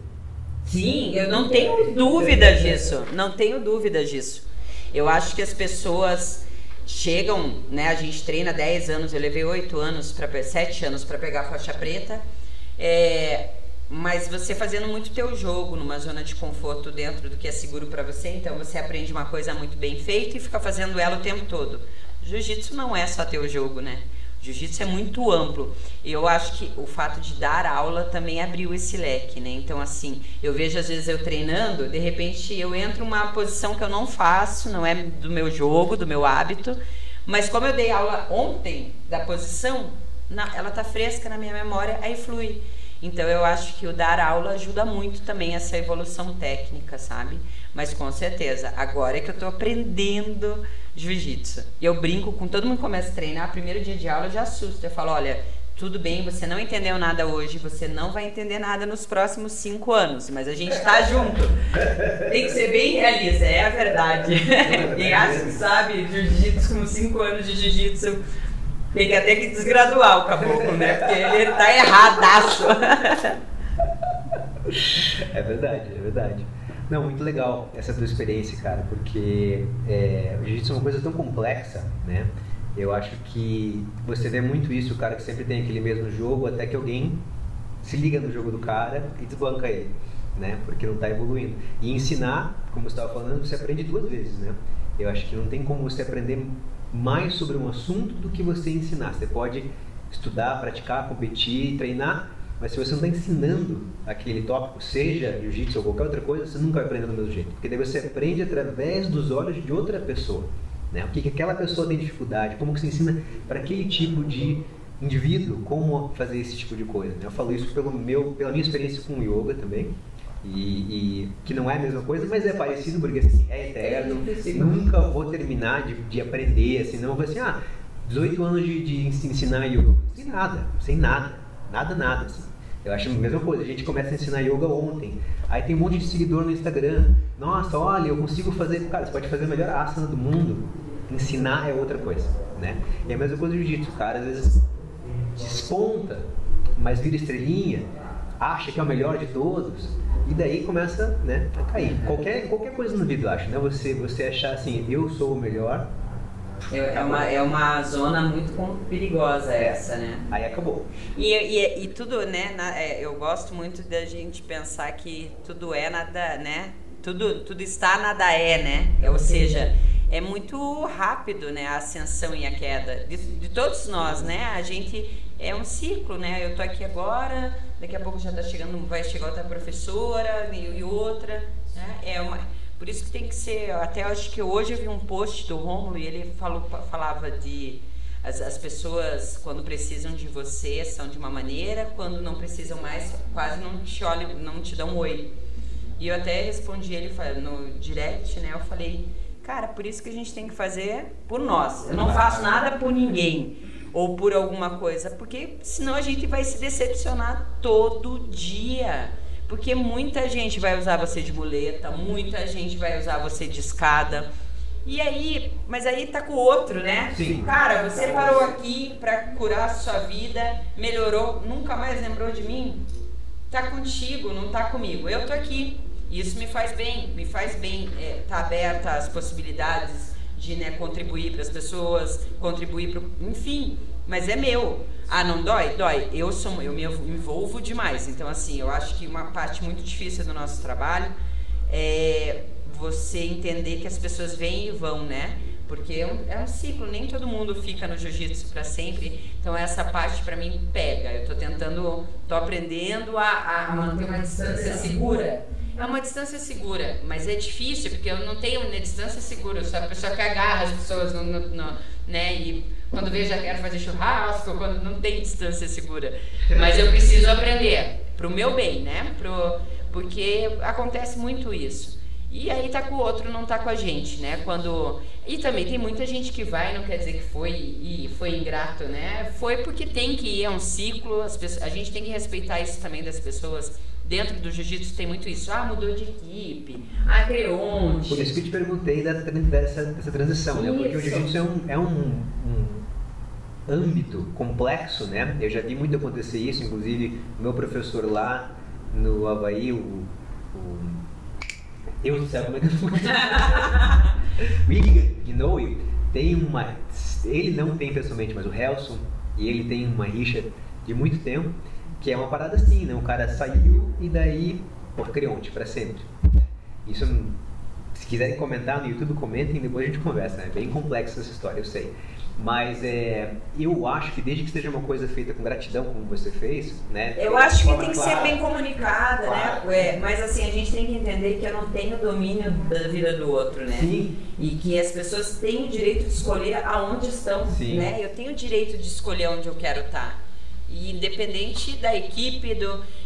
Sim, eu não tenho dúvida disso. Não tenho dúvida disso. Eu acho que as pessoas chegam, né, a gente treina 10 anos, eu levei 7 anos para pegar a faixa preta. Mas você fazendo muito teu jogo numa zona de conforto dentro do que é seguro para você, então você aprende uma coisa muito bem feita e fica fazendo ela o tempo todo. Jiu-jitsu não é só teu jogo, né? Jiu-jitsu é muito amplo. E eu acho que o fato de dar aula também abriu esse leque, né? Então, assim, eu vejo às vezes eu treinando, de repente eu entro numa posição que eu não faço, não é do meu jogo, do meu hábito, mas como eu dei aula ontem da posição, ela tá fresca na minha memória, aí flui. Então eu acho que o dar aula ajuda muito também essa evolução técnica, sabe? Mas com certeza, agora é que eu tô aprendendo jiu-jitsu. E eu brinco com todo mundo que começa a treinar, primeiro dia de aula eu já assusto. Eu falo, olha, tudo bem, você não entendeu nada hoje, você não vai entender nada nos próximos 5 anos, mas a gente tá junto. Tem que ser bem realista, é a verdade. Quem acha que sabe jiu-jitsu com 5 anos de jiu-jitsu, tem que até que desgraduar o caboclo, né? Porque ele tá erradaço. É verdade, é verdade. Não, muito legal essa tua experiência, cara, porque o jiu-jitsu é uma coisa tão complexa, né? Eu acho que você vê muito isso, o cara que sempre tem aquele mesmo jogo, até que alguém se liga no jogo do cara e desbanca ele, né? Porque não tá evoluindo. E ensinar, como você estava falando, você aprende 2 vezes, né? Eu acho que não tem como você aprender mais sobre um assunto do que você ensinar. Você pode estudar, praticar, competir, treinar, mas se você não está ensinando aquele tópico, seja jiu-jitsu ou qualquer outra coisa, você nunca vai aprender do mesmo jeito. Porque daí você aprende através dos olhos de outra pessoa, né? O que aquela pessoa tem dificuldade, como que você ensina para aquele tipo de indivíduo como fazer esse tipo de coisa, né? Eu falo isso pela minha experiência com o yoga também. E que não é a mesma coisa, mas é parecido, porque assim, é eterno, nunca vou terminar de aprender, assim, não vou assim, 18 anos de ensinar yoga, sem nada, assim. Eu acho a mesma coisa, a gente começa a ensinar yoga ontem, aí tem um monte de seguidor no Instagram, nossa, olha, eu consigo fazer, cara, você pode fazer a melhor asana do mundo, ensinar é outra coisa, né? E a mesma coisa do jiu-jitsu, cara, às vezes desponta mas vira estrelinha, acha que é o melhor de todos, e daí começa, né, a cair. Qualquer coisa na vida, eu acho, né? Você achar assim, eu sou o melhor. É uma zona muito perigosa essa, né? Aí acabou. E tudo, né? Eu gosto muito da gente pensar que tudo é nada, né? Tudo está, nada é, né? Ou seja, é muito rápido, né? A ascensão e a queda de todos nós, né? A gente é um ciclo, né? Eu tô aqui agora, daqui a pouco já tá chegando, vai chegar outra professora e outra, né? Por isso que tem que ser, até acho que hoje eu vi um post do Rômulo e ele falava de as pessoas quando precisam de você são de uma maneira, quando não precisam mais quase não te olham, não te dão um oi. E eu até respondi ele no direct, né? Eu falei, cara, por isso que a gente tem que fazer por nós. Eu não faço nada por ninguém ou por alguma coisa, porque senão a gente vai se decepcionar todo dia. Porque muita gente vai usar você de muleta, muita gente vai usar você de escada. E aí, mas aí tá com o outro, né? Sim. Cara, você parou aqui pra curar a sua vida, melhorou, nunca mais lembrou de mim? Tá contigo, não tá comigo. Eu tô aqui. Isso me faz bem tá aberta às possibilidades de, né, contribuir para as pessoas, contribuir para, enfim, mas é meu. Ah, não dói? Dói. Eu me envolvo demais. Então, assim, eu acho que uma parte muito difícil do nosso trabalho é você entender que as pessoas vêm e vão, né? Porque é um ciclo, nem todo mundo fica no jiu-jitsu para sempre. Então, essa parte para mim pega. Eu tô aprendendo a manter uma distância segura. É uma distância segura, mas é difícil porque eu não tenho uma distância segura. Eu sou a pessoa que agarra as pessoas, né? E quando vejo já quero fazer churrasco, quando não tem distância segura. Mas eu preciso aprender, pro meu bem, né? Porque acontece muito isso. E aí tá com o outro, não tá com a gente, né? E também tem muita gente que vai, não quer dizer que foi ingrato, né? Foi porque tem que ir, é um ciclo, a gente tem que respeitar isso também das pessoas. Dentro do jiu-jitsu tem muito isso. Ah, mudou de equipe. Ah, criou onde. Por isso que eu te perguntei dessa transição, né? Porque o jiu-jitsu é um âmbito complexo, né? Eu já vi muito acontecer isso, inclusive o meu professor lá no Havaí, Deus do céu, como é que foi? O Igor Inoue tem ele não tem pessoalmente, mas o Helson, e ele tem uma rixa de muito tempo, que é uma parada assim, né? O cara saiu e daí, creonte, pra sempre. Isso, se quiserem comentar no YouTube, comentem, depois a gente conversa, né? É bem complexa essa história, eu sei. Mas eu acho que desde que seja uma coisa feita com gratidão, como você fez, né? Eu acho que tem que ser bem comunicada, claro, né? Mas assim, a gente tem que entender que eu não tenho domínio da vida do outro, né? Sim. E que as pessoas têm o direito de escolher aonde estão, sim, né? Eu tenho o direito de escolher onde eu quero estar. E independente da equipe,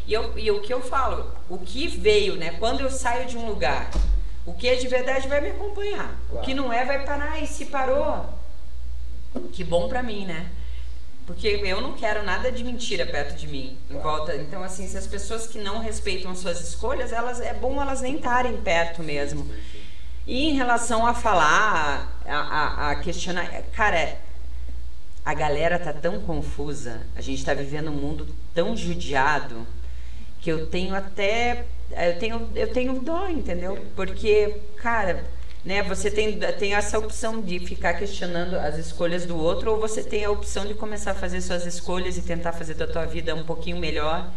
e o que eu falo, o que veio, né? Quando eu saio de um lugar, o que é de verdade vai me acompanhar. Claro. O que não é vai parar, e se parou, que bom pra mim, né? Porque eu não quero nada de mentira perto de mim, em volta. Então, assim, se as pessoas que não respeitam suas escolhas, é bom elas nem estarem perto mesmo. E em relação a falar, a questionar, cara, a galera tá tão confusa, a gente tá vivendo um mundo tão judiado, que eu tenho dó, entendeu? Porque, cara, né, você tem essa opção de ficar questionando as escolhas do outro, ou você tem a opção de começar a fazer suas escolhas e tentar fazer da tua vida um pouquinho melhor.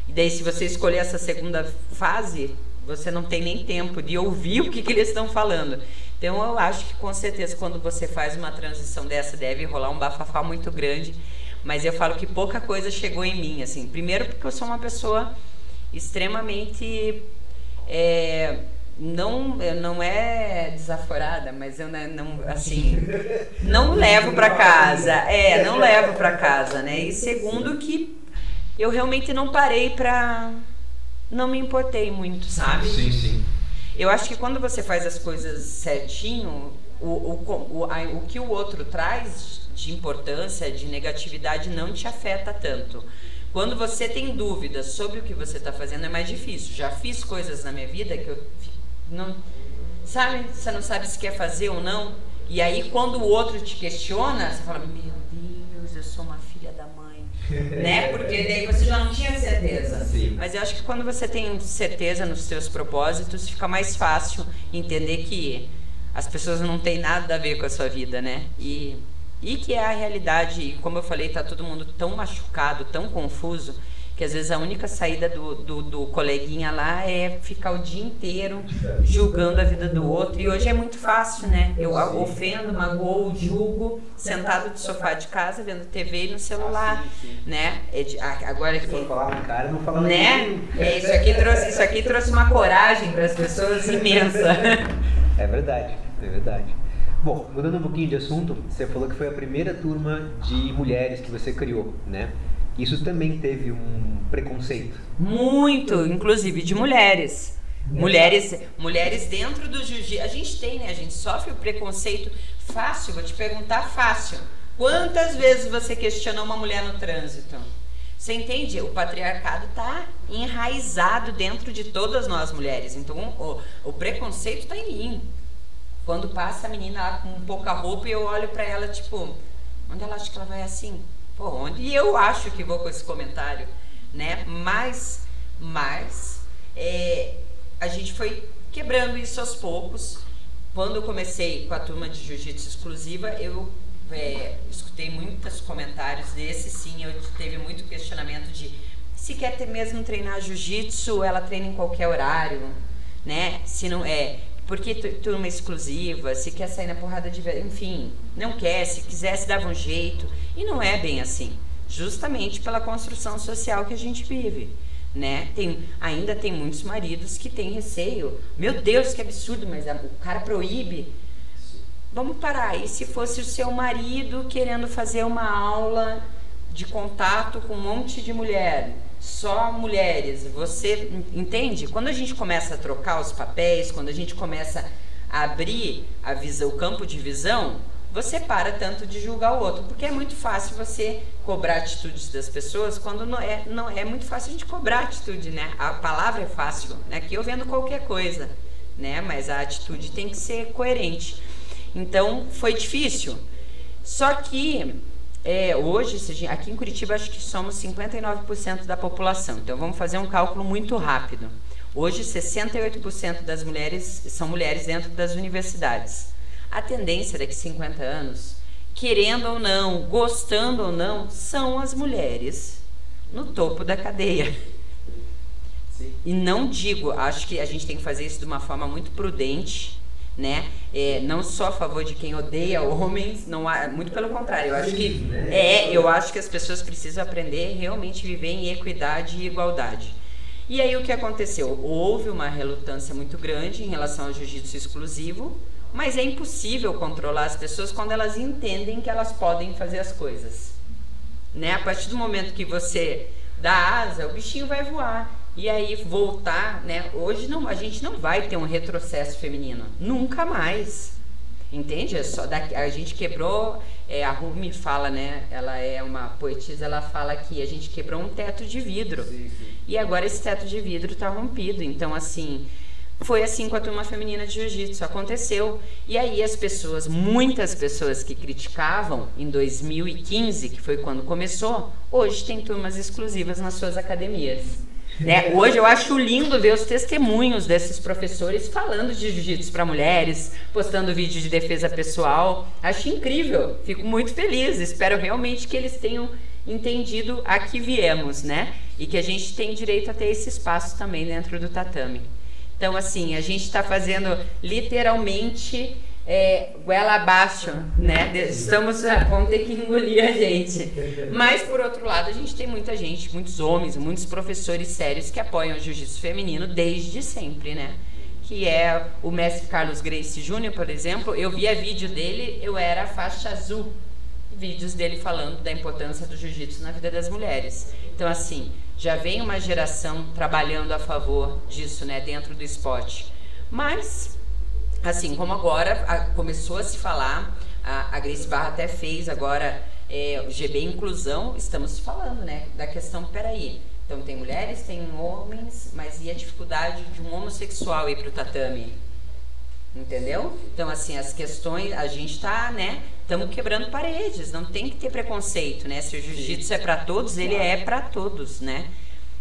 E daí, se você escolher essa segunda fase, você não tem nem tempo de ouvir o que eles estão falando. Então, eu acho que, com certeza, quando você faz uma transição dessa, deve rolar um bafafá muito grande. Mas eu falo que pouca coisa chegou em mim, assim. Primeiro, porque eu sou uma pessoa extremamente... não é desaforada, mas eu não, assim, não levo pra casa. Não levo pra casa, né? E segundo, que eu realmente não parei pra... Não me importei muito, sabe? Sim, sim. Eu acho que quando você faz as coisas certinho, o que o outro traz de importância, de negatividade, não te afeta tanto. Quando você tem dúvidas sobre o que você está fazendo, é mais difícil. Já fiz coisas na minha vida que eu não... Sabe? Você não sabe se quer fazer ou não. E aí, quando o outro te questiona, você fala, meu Deus, eu sou uma filha da mãe. né? Porque daí você já não tinha certeza. Sim. Mas eu acho que quando você tem certeza nos seus propósitos, fica mais fácil entender que as pessoas não têm nada a ver com a sua vida, né? E que é a realidade, e como eu falei, tá todo mundo tão machucado, tão confuso, que às vezes a única saída do coleguinha lá é ficar o dia inteiro julgando a vida do outro. E hoje é muito fácil, né? Eu ofendo, magoo, julgo, sentado no sofá de casa, vendo TV e no celular, né? Agora que... Se for falar na cara, não fala né? Isso aqui trouxe uma coragem para as pessoas imensa. É verdade, é verdade. Bom, mudando um pouquinho de assunto, você falou que foi a primeira turma de mulheres que você criou, né? Isso também teve um preconceito? Muito, inclusive de mulheres. Mulheres dentro do jiu-jitsu. A gente tem, né? A gente sofre o preconceito fácil, vou te perguntar fácil. Quantas vezes você questionou uma mulher no trânsito? Você entende? O patriarcado está enraizado dentro de todas nós mulheres. Então o preconceito está em mim. Quando passa a menina lá com pouca roupa e eu olho pra ela, tipo, onde ela acha que ela vai assim? Pô, onde? E eu acho que vou com esse comentário, né? Mas a gente foi quebrando isso aos poucos. Quando eu comecei com a turma de jiu-jitsu exclusiva, eu escutei muitos comentários desse, sim, eu teve muito questionamento de se quer ter mesmo treinar jiu-jitsu, ela treina em qualquer horário, né? Se não porque turma exclusiva, se quer sair na porrada de... Enfim, não quer, se quisesse dava um jeito. E não é bem assim. Justamente pela construção social que a gente vive, né? Ainda tem muitos maridos que têm receio. Meu Deus, que absurdo, mas o cara proíbe. Vamos parar. E se fosse o seu marido querendo fazer uma aula de contato com um monte de mulher? Só mulheres, você entende? Quando a gente começa a trocar os papéis, quando a gente começa a abrir o campo de visão, você para tanto de julgar o outro, porque é muito fácil você cobrar atitudes das pessoas quando não é muito fácil a gente cobrar atitude, né? A palavra é fácil, né? Aqui eu vendo qualquer coisa, né? Mas a atitude tem que ser coerente. Então foi difícil. Só que hoje, aqui em Curitiba, acho que somos 59% da população. Então, vamos fazer um cálculo muito rápido. Hoje, 68% das mulheres são mulheres dentro das universidades. A tendência daqui a 50 anos, querendo ou não, gostando ou não, são as mulheres no topo da cadeia. Sim. E não digo, acho que a gente tem que fazer isso de uma forma muito prudente, né? Não só a favor de quem odeia homens, muito pelo contrário. Eu acho que as pessoas precisam aprender realmente viver em equidade e igualdade. E aí o que aconteceu? Houve uma relutância muito grande em relação ao jiu-jitsu exclusivo, mas é impossível controlar as pessoas quando elas entendem que elas podem fazer as coisas, né? A partir do momento que você dá asa, o bichinho vai voar. E aí voltar, né? Hoje a gente não vai ter um retrocesso feminino, nunca mais, entende? A gente quebrou, a Rumi fala, né? Ela é uma poetisa, ela fala que a gente quebrou um teto de vidro. Sim. E agora esse teto de vidro está rompido. Então assim, foi assim com a turma feminina de jiu-jitsu, aconteceu. E aí muitas pessoas que criticavam em 2015, que foi quando começou, hoje tem turmas exclusivas nas suas academias. Né? Hoje eu acho lindo ver os testemunhos desses professores falando de jiu-jitsu para mulheres, postando vídeo de defesa pessoal. Acho incrível, fico muito feliz. Espero realmente que eles tenham entendido a que viemos, né? E que a gente tem direito a ter esse espaço também dentro do tatame. Então, assim, a gente está fazendo literalmente goela abaixo, né? Vão ter que engolir a gente. Mas, por outro lado, a gente tem muita gente, muitos homens, muitos professores sérios que apoiam o jiu-jitsu feminino desde sempre, né? Que é o mestre Carlos Gracie Jr., por exemplo. Eu via vídeo dele, eu era faixa azul. Vídeos dele falando da importância do jiu-jitsu na vida das mulheres. Então, assim, já vem uma geração trabalhando a favor disso, né? Dentro do esporte. Mas... assim como agora começou a se falar, a Gracie Barra até fez agora o GB Inclusão, estamos falando, né, da questão, peraí, então tem mulheres, tem homens, mas e a dificuldade de um homossexual ir para o tatame? entendeu? Então, assim, as questões, a gente tá, né, estamos quebrando paredes, não tem que ter preconceito, né? Se o jiu-jitsu é para todos, ele é para todos, né?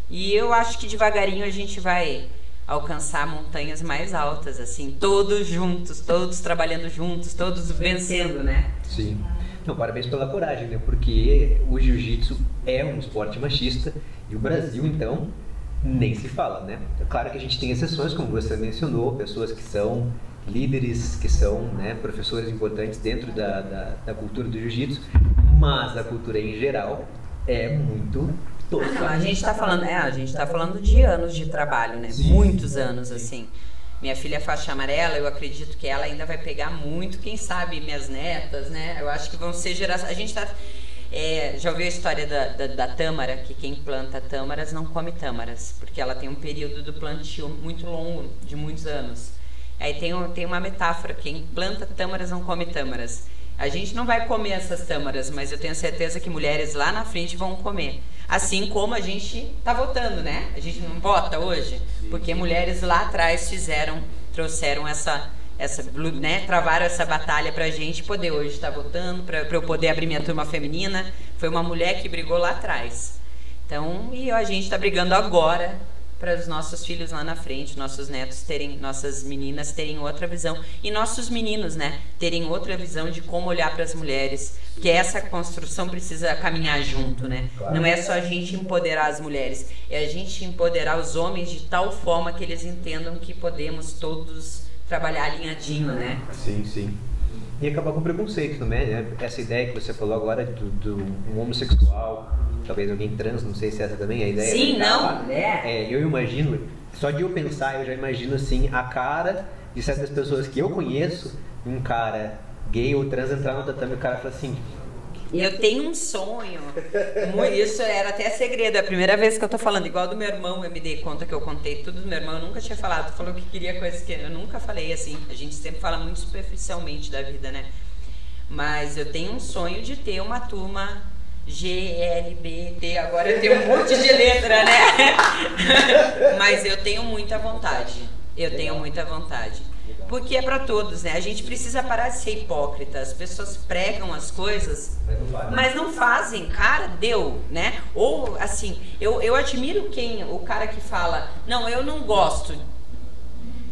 E eu acho que devagarinho a gente vai alcançar montanhas mais altas, assim, todos juntos, todos trabalhando juntos, todos vencendo, né? Sim. Não, parabéns pela coragem, né? Porque o jiu-jitsu é um esporte machista e o Brasil, então, nem se fala, né? É claro que a gente tem exceções, como você mencionou, pessoas que são líderes, que são, né, professores importantes dentro da cultura do jiu-jitsu, mas a cultura em geral é muito tosca. Não, a gente está falando de anos de trabalho, né? Sim. Muitos anos, assim. Minha filha é faixa amarela, eu acredito que ela ainda vai pegar muito, quem sabe minhas netas, né? Eu acho que vão ser gerações. A gente tá. Já ouviu a história da tâmara, que quem planta tâmaras não come tâmaras, porque ela tem um período do plantio muito longo, de muitos anos. Aí tem uma metáfora, quem planta tâmaras não come tâmaras. A gente não vai comer essas tâmaras, mas eu tenho certeza que mulheres lá na frente vão comer. Assim como a gente tá votando, né? A gente não vota hoje, porque mulheres lá atrás trouxeram né, travaram essa batalha pra gente poder hoje estar votando, pra eu poder abrir minha turma feminina. Foi uma mulher que brigou lá atrás. Então, e a gente tá brigando agora para os nossos filhos lá na frente, nossos netos terem, nossas meninas terem outra visão e nossos meninos, né, terem outra visão de como olhar para as mulheres, porque essa construção precisa caminhar junto, né? Claro. Não é só a gente empoderar as mulheres, é a gente empoderar os homens de tal forma que eles entendam que podemos todos trabalhar alinhadinho, né? Sim, sim. E acabar com o preconceito também, né? Essa ideia que você falou agora do um homossexual, talvez alguém trans, não sei se essa também é a ideia. Sim, não, eu imagino, só de eu pensar, eu já imagino assim, a cara de certas pessoas que eu conheço, um cara gay ou trans entrar no tatame e o cara fala assim... Eu tenho um sonho, isso era até segredo, é a primeira vez que eu tô falando, igual do meu irmão, eu me dei conta que eu contei tudo do meu irmão, eu nunca tinha falado, tu falou que queria coisas que eu nunca falei assim, a gente sempre fala muito superficialmente da vida, né? Mas eu tenho um sonho de ter uma turma GLBT, agora eu tenho um monte de letra, né? Mas eu tenho muita vontade, porque é para todos, né? A gente precisa parar de ser hipócrita. As pessoas pregam as coisas, mas não fazem. Cara, deu, né? Ou assim, eu admiro o cara que fala, não, eu não gosto.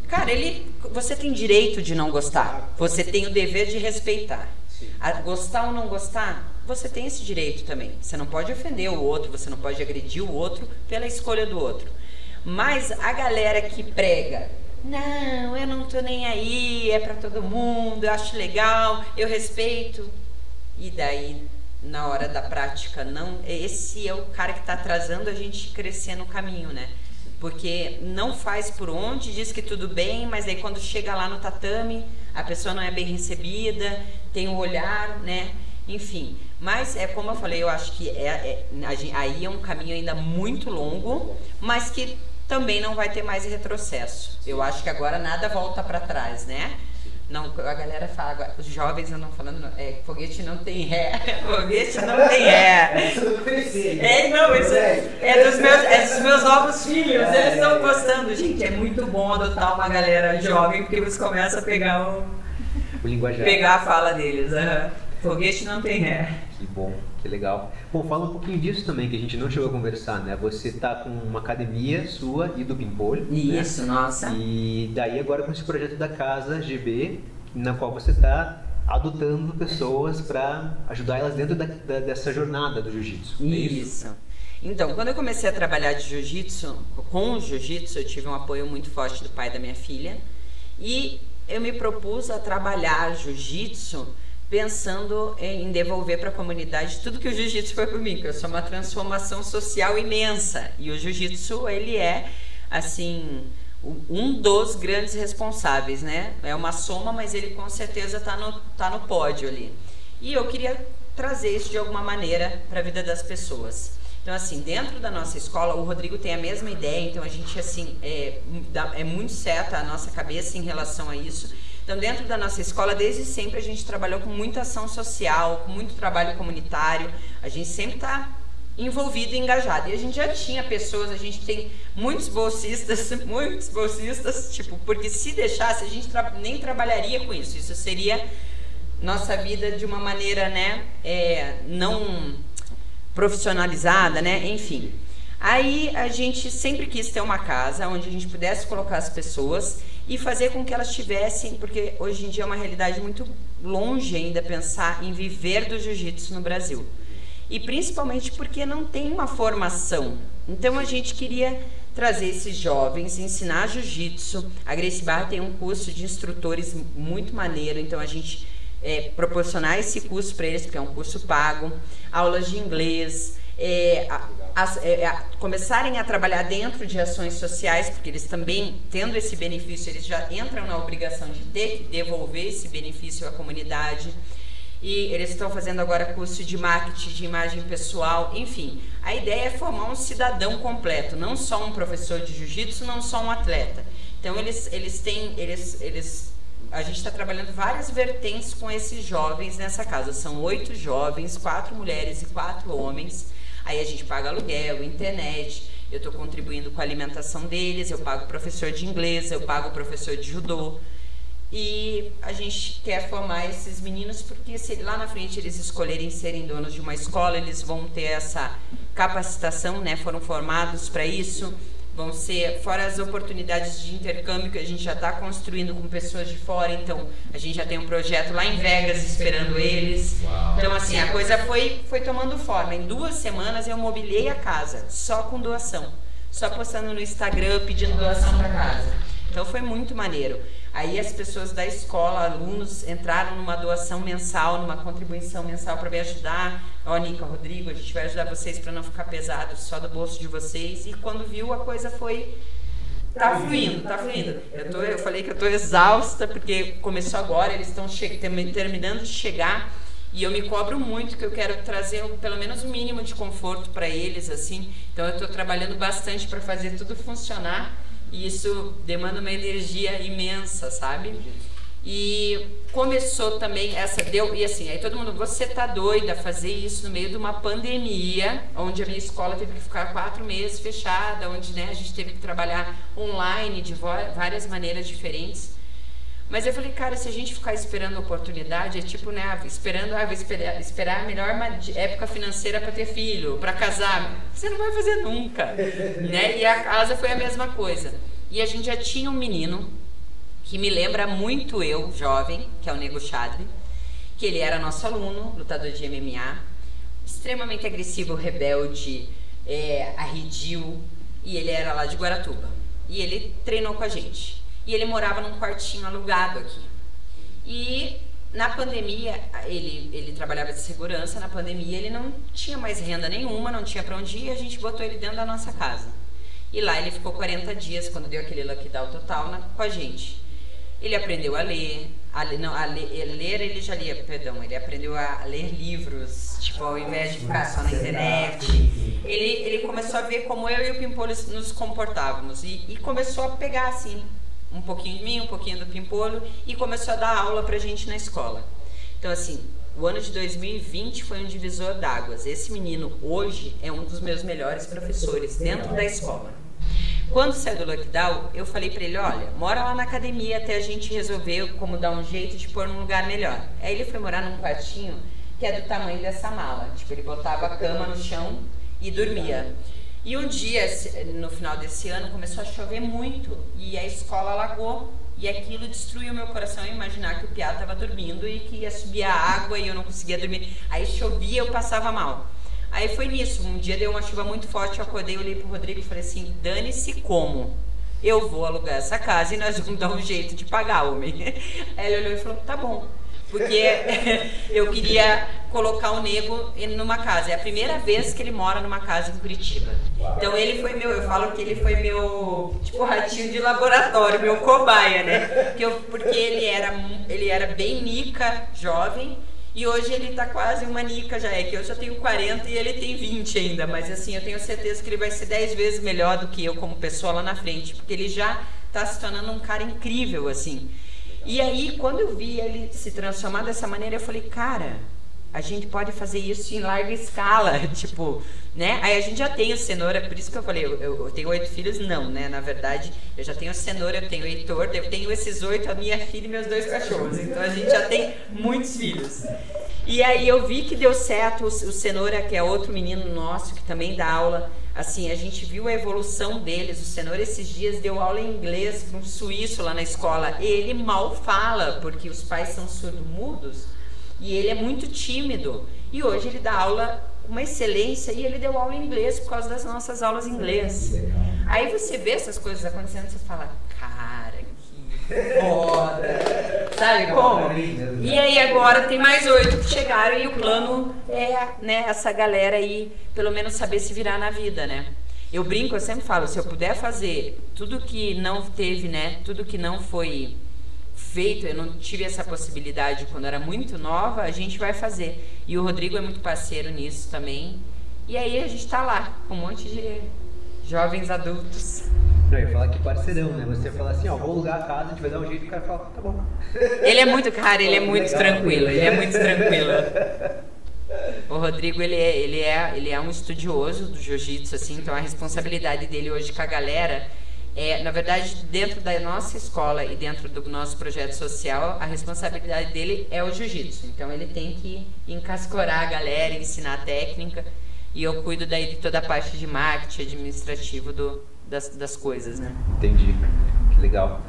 Cara, você tem direito de não gostar. Você tem o dever de respeitar. Gostar ou não gostar, você tem esse direito também. Você não pode ofender o outro, você não pode agredir o outro pela escolha do outro. Mas a galera que prega, não, eu não tô nem aí, é pra todo mundo, eu acho legal, eu respeito. E daí, na hora da prática, não, esse é o cara que tá atrasando a gente crescer no caminho, né? Porque não faz por onde, diz que tudo bem, mas aí quando chega lá no tatame, a pessoa não é bem recebida, tem um olhar, né? Enfim, mas é como eu falei, eu acho que aí é um caminho ainda muito longo, mas que também não vai ter mais retrocesso. Eu acho que agora nada volta para trás, né? Não, a galera fala agora, os jovens andam falando, foguete não tem ré, foguete não tem ré. Isso é dos meus novos filhos, eles estão gostando. Gente, é muito bom adotar uma galera jovem, porque você começa a pegar o linguajar, pegar a fala deles. Foguete não tem ré. Que bom, que legal. Bom, fala um pouquinho disso também, que a gente não chegou a conversar, né? Você tá com uma academia sua e do Pimpolho. Isso, né? Nossa. E daí agora com esse projeto da Casa GB, na qual você tá adotando pessoas para ajudar elas dentro dessa jornada do jiu-jitsu. Isso. Então, quando eu comecei a trabalhar de jiu-jitsu, com o jiu-jitsu, eu tive um apoio muito forte do pai da minha filha. E eu me propus a trabalhar jiu-jitsu pensando em devolver para a comunidade tudo que o jiu-jitsu foi para mim, porque eu sou uma transformação social imensa. E o jiu-jitsu, ele é, assim, um dos grandes responsáveis, né? É uma soma, mas ele com certeza tá no pódio ali. E eu queria trazer isso de alguma maneira para a vida das pessoas. Então, assim, dentro da nossa escola, o Rodrigo tem a mesma ideia, então a gente, assim, é muito certa a nossa cabeça em relação a isso. Então, dentro da nossa escola, desde sempre a gente trabalhou com muita ação social, com muito trabalho comunitário. A gente sempre está envolvido e engajado. E a gente já tinha pessoas, a gente tem muitos bolsistas, tipo, porque se deixasse, a gente nem trabalharia com isso. Isso seria nossa vida de uma maneira, né, não profissionalizada, né, enfim. Aí a gente sempre quis ter uma casa onde a gente pudesse colocar as pessoas e fazer com que elas tivessem, porque hoje em dia é uma realidade muito longe ainda pensar em viver do jiu-jitsu no Brasil. E principalmente porque não tem uma formação. Então a gente queria trazer esses jovens, ensinar jiu-jitsu. A Gracie Barra tem um curso de instrutores muito maneiro, então a gente proporcionar esse curso para eles, porque é um curso pago, aulas de inglês, começarem a trabalhar dentro de ações sociais, porque eles também, tendo esse benefício, eles já entram na obrigação de ter que devolver esse benefício à comunidade. E eles estão fazendo agora curso de marketing, de imagem pessoal, enfim. A ideia é formar um cidadão completo, não só um professor de jiu-jitsu, não só um atleta. Então a gente está trabalhando várias vertentes com esses jovens nessa casa. São 8 jovens, 4 mulheres e 4 homens. Aí a gente paga aluguel, internet, eu estou contribuindo com a alimentação deles, eu pago professor de inglês, eu pago professor de judô. E a gente quer formar esses meninos porque se lá na frente eles escolherem serem donos de uma escola, eles vão ter essa capacitação, né? Foram formados para isso, vão ser, fora as oportunidades de intercâmbio que a gente já está construindo com pessoas de fora, então a gente já tem um projeto lá em Vegas esperando eles. Uau. Então assim, a coisa foi tomando forma. Em 2 semanas eu mobiliei a casa, só com doação, só postando no Instagram pedindo doação para casa. Então foi muito maneiro. Aí as pessoas da escola, alunos, entraram numa doação mensal, numa contribuição mensal para me ajudar. Ó, Nica, Rodrigo, a gente vai ajudar vocês para não ficar pesado só do bolso de vocês. E quando viu, a coisa foi... Tá fluindo, tá fluindo. Eu falei que eu tô exausta, porque começou agora, eles estão terminando de chegar. E eu me cobro muito, que eu quero trazer pelo menos o mínimo de conforto para eles, assim. Então eu tô trabalhando bastante para fazer tudo funcionar. E isso demanda uma energia imensa, sabe? E começou também e assim, aí todo mundo, você tá doida a fazer isso no meio de uma pandemia, onde a minha escola teve que ficar 4 meses fechada, onde, né, a gente teve que trabalhar online de várias maneiras diferentes. Mas eu falei, cara, se a gente ficar esperando a oportunidade, é tipo, né, vou esperar a melhor época financeira para ter filho, para casar. Você não vai fazer nunca, né? E a casa foi a mesma coisa. E a gente já tinha um menino que me lembra muito eu, jovem, que é o Nego Chadri, que ele era nosso aluno, lutador de MMA, extremamente agressivo, rebelde, arredio, e ele era lá de Guaratuba. E ele treinou com a gente. E ele morava num quartinho alugado aqui. E na pandemia, ele trabalhava de segurança, na pandemia ele não tinha mais renda nenhuma, não tinha para onde ir, a gente botou ele dentro da nossa casa. E lá ele ficou 40 dias, quando deu aquele lockdown total, com a gente. Ele aprendeu a ler, ele já lia, perdão, ele aprendeu a ler livros, tipo, ao invés de ficar só na internet. Ele começou a ver como eu e o Pimpolho nos comportávamos e começou a pegar, assim, um pouquinho de mim, um pouquinho do Pimpolho, e começou a dar aula pra gente na escola. Então assim, o ano de 2020 foi um divisor d'águas. Esse menino hoje é um dos meus melhores professores dentro da escola. Quando saiu do lockdown, eu falei pra ele, olha, mora lá na academia até a gente resolver como dar um jeito de pôr num lugar melhor. Aí ele foi morar num quartinho que é do tamanho dessa mala. Tipo, ele botava a cama no chão e dormia. E um dia, no final desse ano, começou a chover muito e a escola alagou. E aquilo destruiu meu coração, imaginar que o piá estava dormindo e que ia subir a água e eu não conseguia dormir. Aí chovia, eu passava mal. Aí foi nisso, um dia deu uma chuva muito forte, eu acordei, olhei pro Rodrigo e falei assim, dane-se como? Eu vou alugar essa casa e nós vamos dar um jeito de pagar, homem. Aí ele olhou e falou, tá bom. Porque eu queria colocar o Nego numa casa. É a primeira vez que ele mora numa casa em Curitiba. Então ele foi eu falo que ele foi meu, tipo, ratinho de laboratório, meu cobaia, né? Porque ele era bem nica, jovem, e hoje ele tá quase uma nica já, que eu já tenho 40 e ele tem 20 ainda, mas assim, eu tenho certeza que ele vai ser 10 vezes melhor do que eu como pessoa lá na frente, porque ele já tá se tornando um cara incrível, assim. E aí, quando eu vi ele se transformar dessa maneira, eu falei, cara, a gente pode fazer isso em larga escala, tipo, né? Aí a gente já tem a cenoura, por isso que eu falei, eu tenho 8 filhos, não, né? Na verdade, eu já tenho a cenoura, eu tenho o Heitor, eu tenho esses 8, a minha filha e meus 2 cachorros. Então a gente já tem muitos filhos. E aí eu vi que deu certo, o Cenoura, que é outro menino nosso, que também dá aula, assim, a gente viu a evolução deles. O Cenoura esses dias deu aula em inglês para um suíço lá na escola. Ele mal fala, porque os pais são surdo-mudos, e ele é muito tímido. E hoje ele dá aula com uma excelência, e ele deu aula em inglês por causa das nossas aulas em inglês. Aí você vê essas coisas acontecendo, você fala, cara, que foda! Sabe como? E aí agora tem mais 8 que chegaram, e o plano é, né, essa galera aí, pelo menos saber se virar na vida, né? Eu brinco, eu sempre falo, se eu puder fazer tudo que não teve, né, tudo que não foi feito, eu não tive essa possibilidade quando era muito nova, a gente vai fazer. E o Rodrigo é muito parceiro nisso também. E aí a gente tá lá, com um monte de jovens adultos. Não, eu ia falar que parceirão, né? Você fala assim, ó, vou alugar a casa, a gente vai dar um jeito, e o cara fala, tá bom. Ele é muito, cara, ele é muito tranquilo, ele é muito tranquilo. O Rodrigo, ele é um estudioso do jiu-jitsu, assim, então a responsabilidade dele hoje com a galera é, na verdade, dentro da nossa escola e dentro do nosso projeto social, a responsabilidade dele é o jiu-jitsu. Então ele tem que encascorar a galera, ensinar a técnica, e eu cuido daí de toda a parte de marketing administrativo das coisas, né? Entendi, que legal.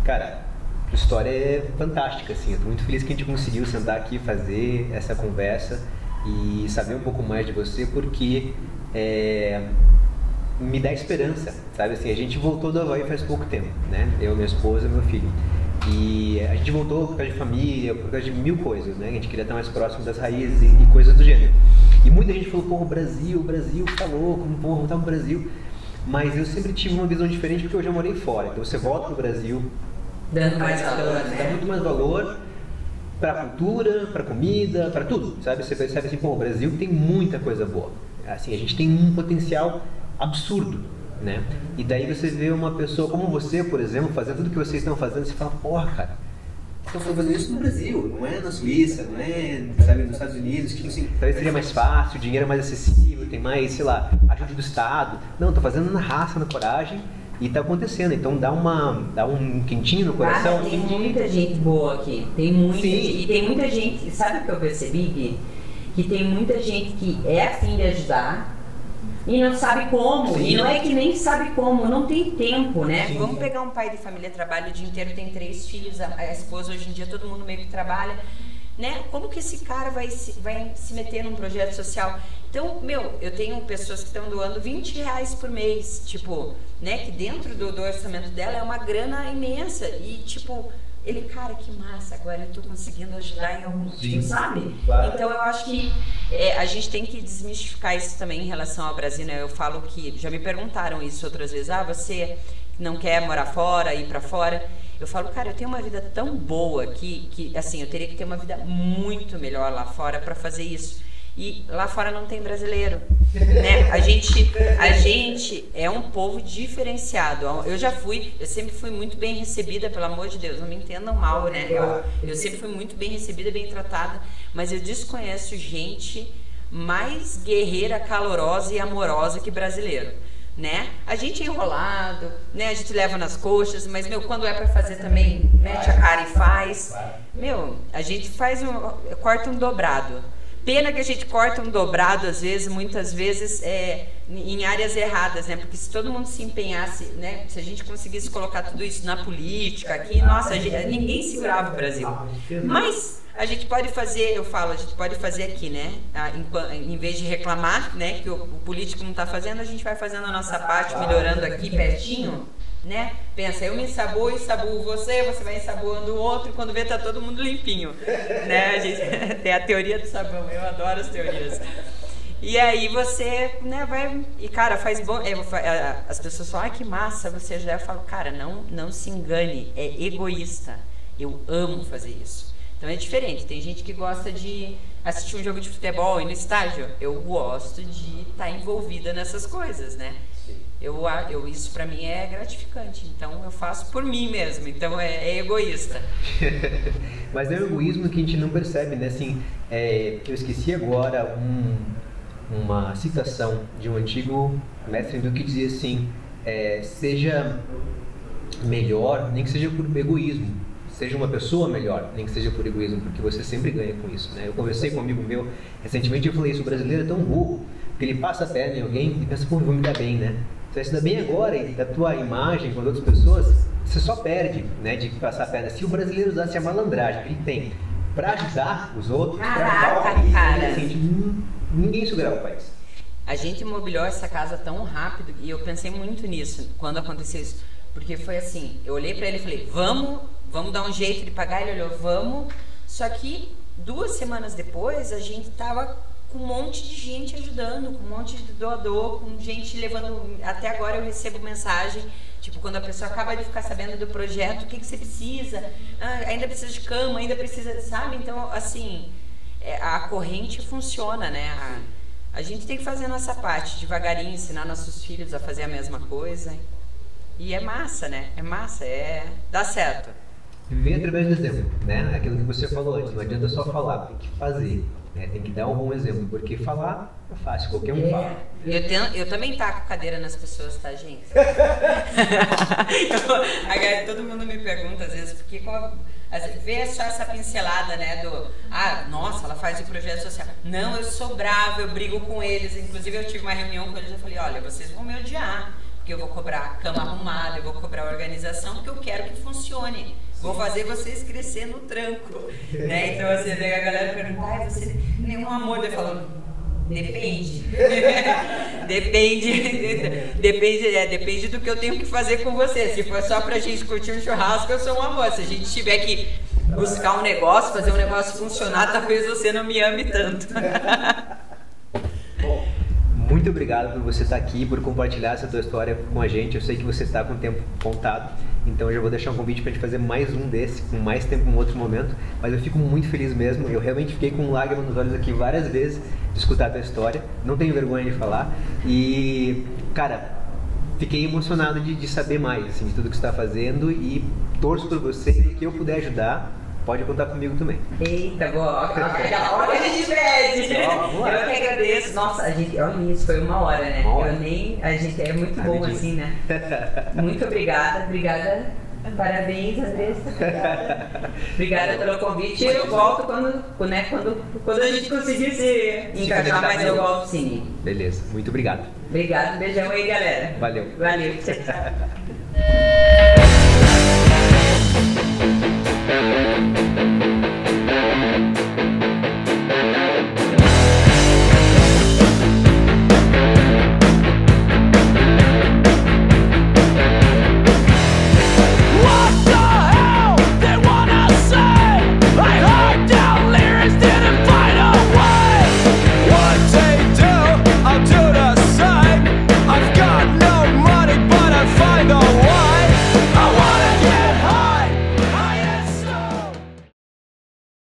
Cara, a história é fantástica, assim, eu tô muito feliz que a gente conseguiu sentar aqui, fazer essa conversa e saber um pouco mais de você, porque me dá esperança, sabe? Assim, a gente voltou do Havaí faz pouco tempo, né? Eu, minha esposa e meu filho. E a gente voltou por causa de família, por causa de mil coisas, né? A gente queria estar mais próximo das raízes e coisas do gênero. E muita gente falou, pô, o Brasil tá louco, vamos voltar pro Brasil. Mas eu sempre tive uma visão diferente porque eu já morei fora. Então você volta pro Brasil dando mais valor, né? Dá muito mais valor pra cultura, pra comida, pra tudo, sabe? Você percebe assim, pô, o Brasil tem muita coisa boa. Assim, a gente tem um potencial absurdo, né? E daí você vê uma pessoa como você, por exemplo, fazendo tudo que vocês estão fazendo, você fala, porra, cara, estão fazendo isso no Brasil, não é na Suíça, não é, sabe, nos Estados Unidos, tipo assim, talvez seria mais fácil, o dinheiro é mais acessível, tem mais, sei lá, ajuda do Estado. Não, tô fazendo na raça, na coragem, e tá acontecendo, então dá um quentinho no coração. Tem muita gente boa aqui, tem muita gente, e tem muita gente, sabe o que eu percebi, Gui? Que tem muita gente que é a fim de ajudar, e não sabe como, sim. E não é que nem sabe como, não tem tempo, né? Sim. Vamos pegar um pai de família, trabalha o dia inteiro, tem 3 filhos, a esposa hoje em dia, todo mundo meio que trabalha, né? Como que esse cara vai se meter num projeto social? Então, eu tenho pessoas que estão doando R$20 por mês, tipo, né? Que dentro do orçamento dela é uma grana imensa, e tipo... Ele, cara, que massa, agora eu tô conseguindo ajudar em algum motivo, sabe? Claro. Então eu acho que a gente tem que desmistificar isso também em relação ao Brasil, né? Eu falo que, já me perguntaram isso outras vezes, você não quer morar fora, ir pra fora? Eu falo, cara, eu tenho uma vida tão boa que assim, eu teria que ter uma vida muito melhor lá fora pra fazer isso. E lá fora não tem brasileiro, né? A gente é um povo diferenciado. Eu sempre fui muito bem recebida, pelo amor de Deus, não me entendam mal, né? Eu sempre fui muito bem recebida, bem tratada, mas eu desconheço gente mais guerreira, calorosa e amorosa que brasileiro, né? A gente é enrolado, né? A gente leva nas coxas, mas, quando é pra fazer também, mete a cara e faz. A gente corta um dobrado. Pena que a gente corta um dobrado, às vezes, muitas vezes, em áreas erradas, né? Porque se todo mundo se empenhasse, né? Se a gente conseguisse colocar tudo isso na política aqui, nossa, ninguém segurava o Brasil. Mas a gente pode fazer, a gente pode fazer aqui, né? Em vez de reclamar, né? Que o político não está fazendo, a gente vai fazendo a nossa parte, melhorando aqui pertinho, né? Pensa, eu me ensabuo você vai ensaboando o outro, e quando vê tá todo mundo limpinho, né? A gente tem a teoria do sabão, eu adoro as teorias. E aí você, né, vai e cara, faz bom, as pessoas falam, que massa, você já, eu falo, cara, não se engane, é egoísta. Eu amo fazer isso. Então é diferente, tem gente que gosta de assistir um jogo de futebol e no estádio, eu gosto de estar envolvida nessas coisas, né? Isso pra mim é gratificante, então eu faço por mim mesmo, então é egoísta. Mas é o egoísmo que a gente não percebe, né? Assim, eu esqueci agora uma citação de um antigo mestre hindu que dizia assim, seja melhor, nem que seja por egoísmo, seja uma pessoa melhor, nem que seja por egoísmo, porque você sempre ganha com isso, né? Eu conversei com um amigo meu recentemente e eu falei isso, o brasileiro é tão burro, que ele passa a perna em alguém e pensa, pô, vou me dar bem, né? Você vai se dar bem agora e da tua imagem com as outras pessoas, você só perde, né, de passar a perna. Se o brasileiro usasse a malandragem que ele tem para ajudar os outros, para ajudar o país, assim, ninguém subirá o país. A gente imobiliou essa casa tão rápido e eu pensei muito nisso quando aconteceu isso, porque foi assim, eu olhei para ele e falei, vamos dar um jeito de pagar, ele olhou, vamos, só que 2 semanas depois a gente tava com um monte de gente ajudando, com um monte de doador, com gente levando, até agora eu recebo mensagem, tipo, quando a pessoa acaba de ficar sabendo do projeto, o que você precisa? Ainda precisa de cama, ainda precisa, sabe? Então, assim, a corrente funciona, né? A gente tem que fazer a nossa parte, devagarinho, ensinar nossos filhos a fazer a mesma coisa. E é massa, né? É massa, dá certo. Viver através do exemplo, né? Aquilo que você falou antes, não adianta só falar, tem que fazer. Tem que dar um bom exemplo, porque falar é fácil, qualquer um fala. Eu também taco cadeira nas pessoas, tá, gente? Todo mundo me pergunta às vezes, porque vê só essa pincelada, né, nossa, ela faz o projeto social. Não, eu sou brava, eu brigo com eles, inclusive eu tive uma reunião com eles e falei, olha, vocês vão me odiar, porque eu vou cobrar cama arrumada, eu vou cobrar organização, porque eu quero que funcione. Vou fazer vocês crescer no tranco, né? Então você vê a galera perguntar, você tem um amor, eu falo, depende. Depende do que eu tenho que fazer com você. Se for só pra gente curtir um churrasco, eu sou um amor. Se a gente tiver que buscar um negócio, fazer um negócio funcionar, talvez você não me ame tanto. Muito obrigado por você estar aqui, por compartilhar essa tua história com a gente. Eu sei que você está com o tempo contado, então eu já vou deixar um convite para a gente fazer mais um desse, com mais tempo em outro momento. Mas eu fico muito feliz mesmo, eu realmente fiquei com lágrimas nos olhos aqui várias vezes de escutar a tua história, não tenho vergonha de falar. E, cara, fiquei emocionado de saber mais, assim, de tudo que você está fazendo e torço por você e o que eu puder ajudar. Pode contar comigo também. Eita, boa. Aquela hora que a gente pede. Eu que agradeço. Nossa, olha isso, foi 1 hora, né? A gente é muito bom assim, né? Muito obrigada. Parabéns, Andressa. Obrigada pelo convite. Eu volto quando a gente conseguir se encaixar, mas eu volto sim. Beleza, muito obrigado. Obrigado, beijão aí, galera. Valeu. Valeu. Tchau.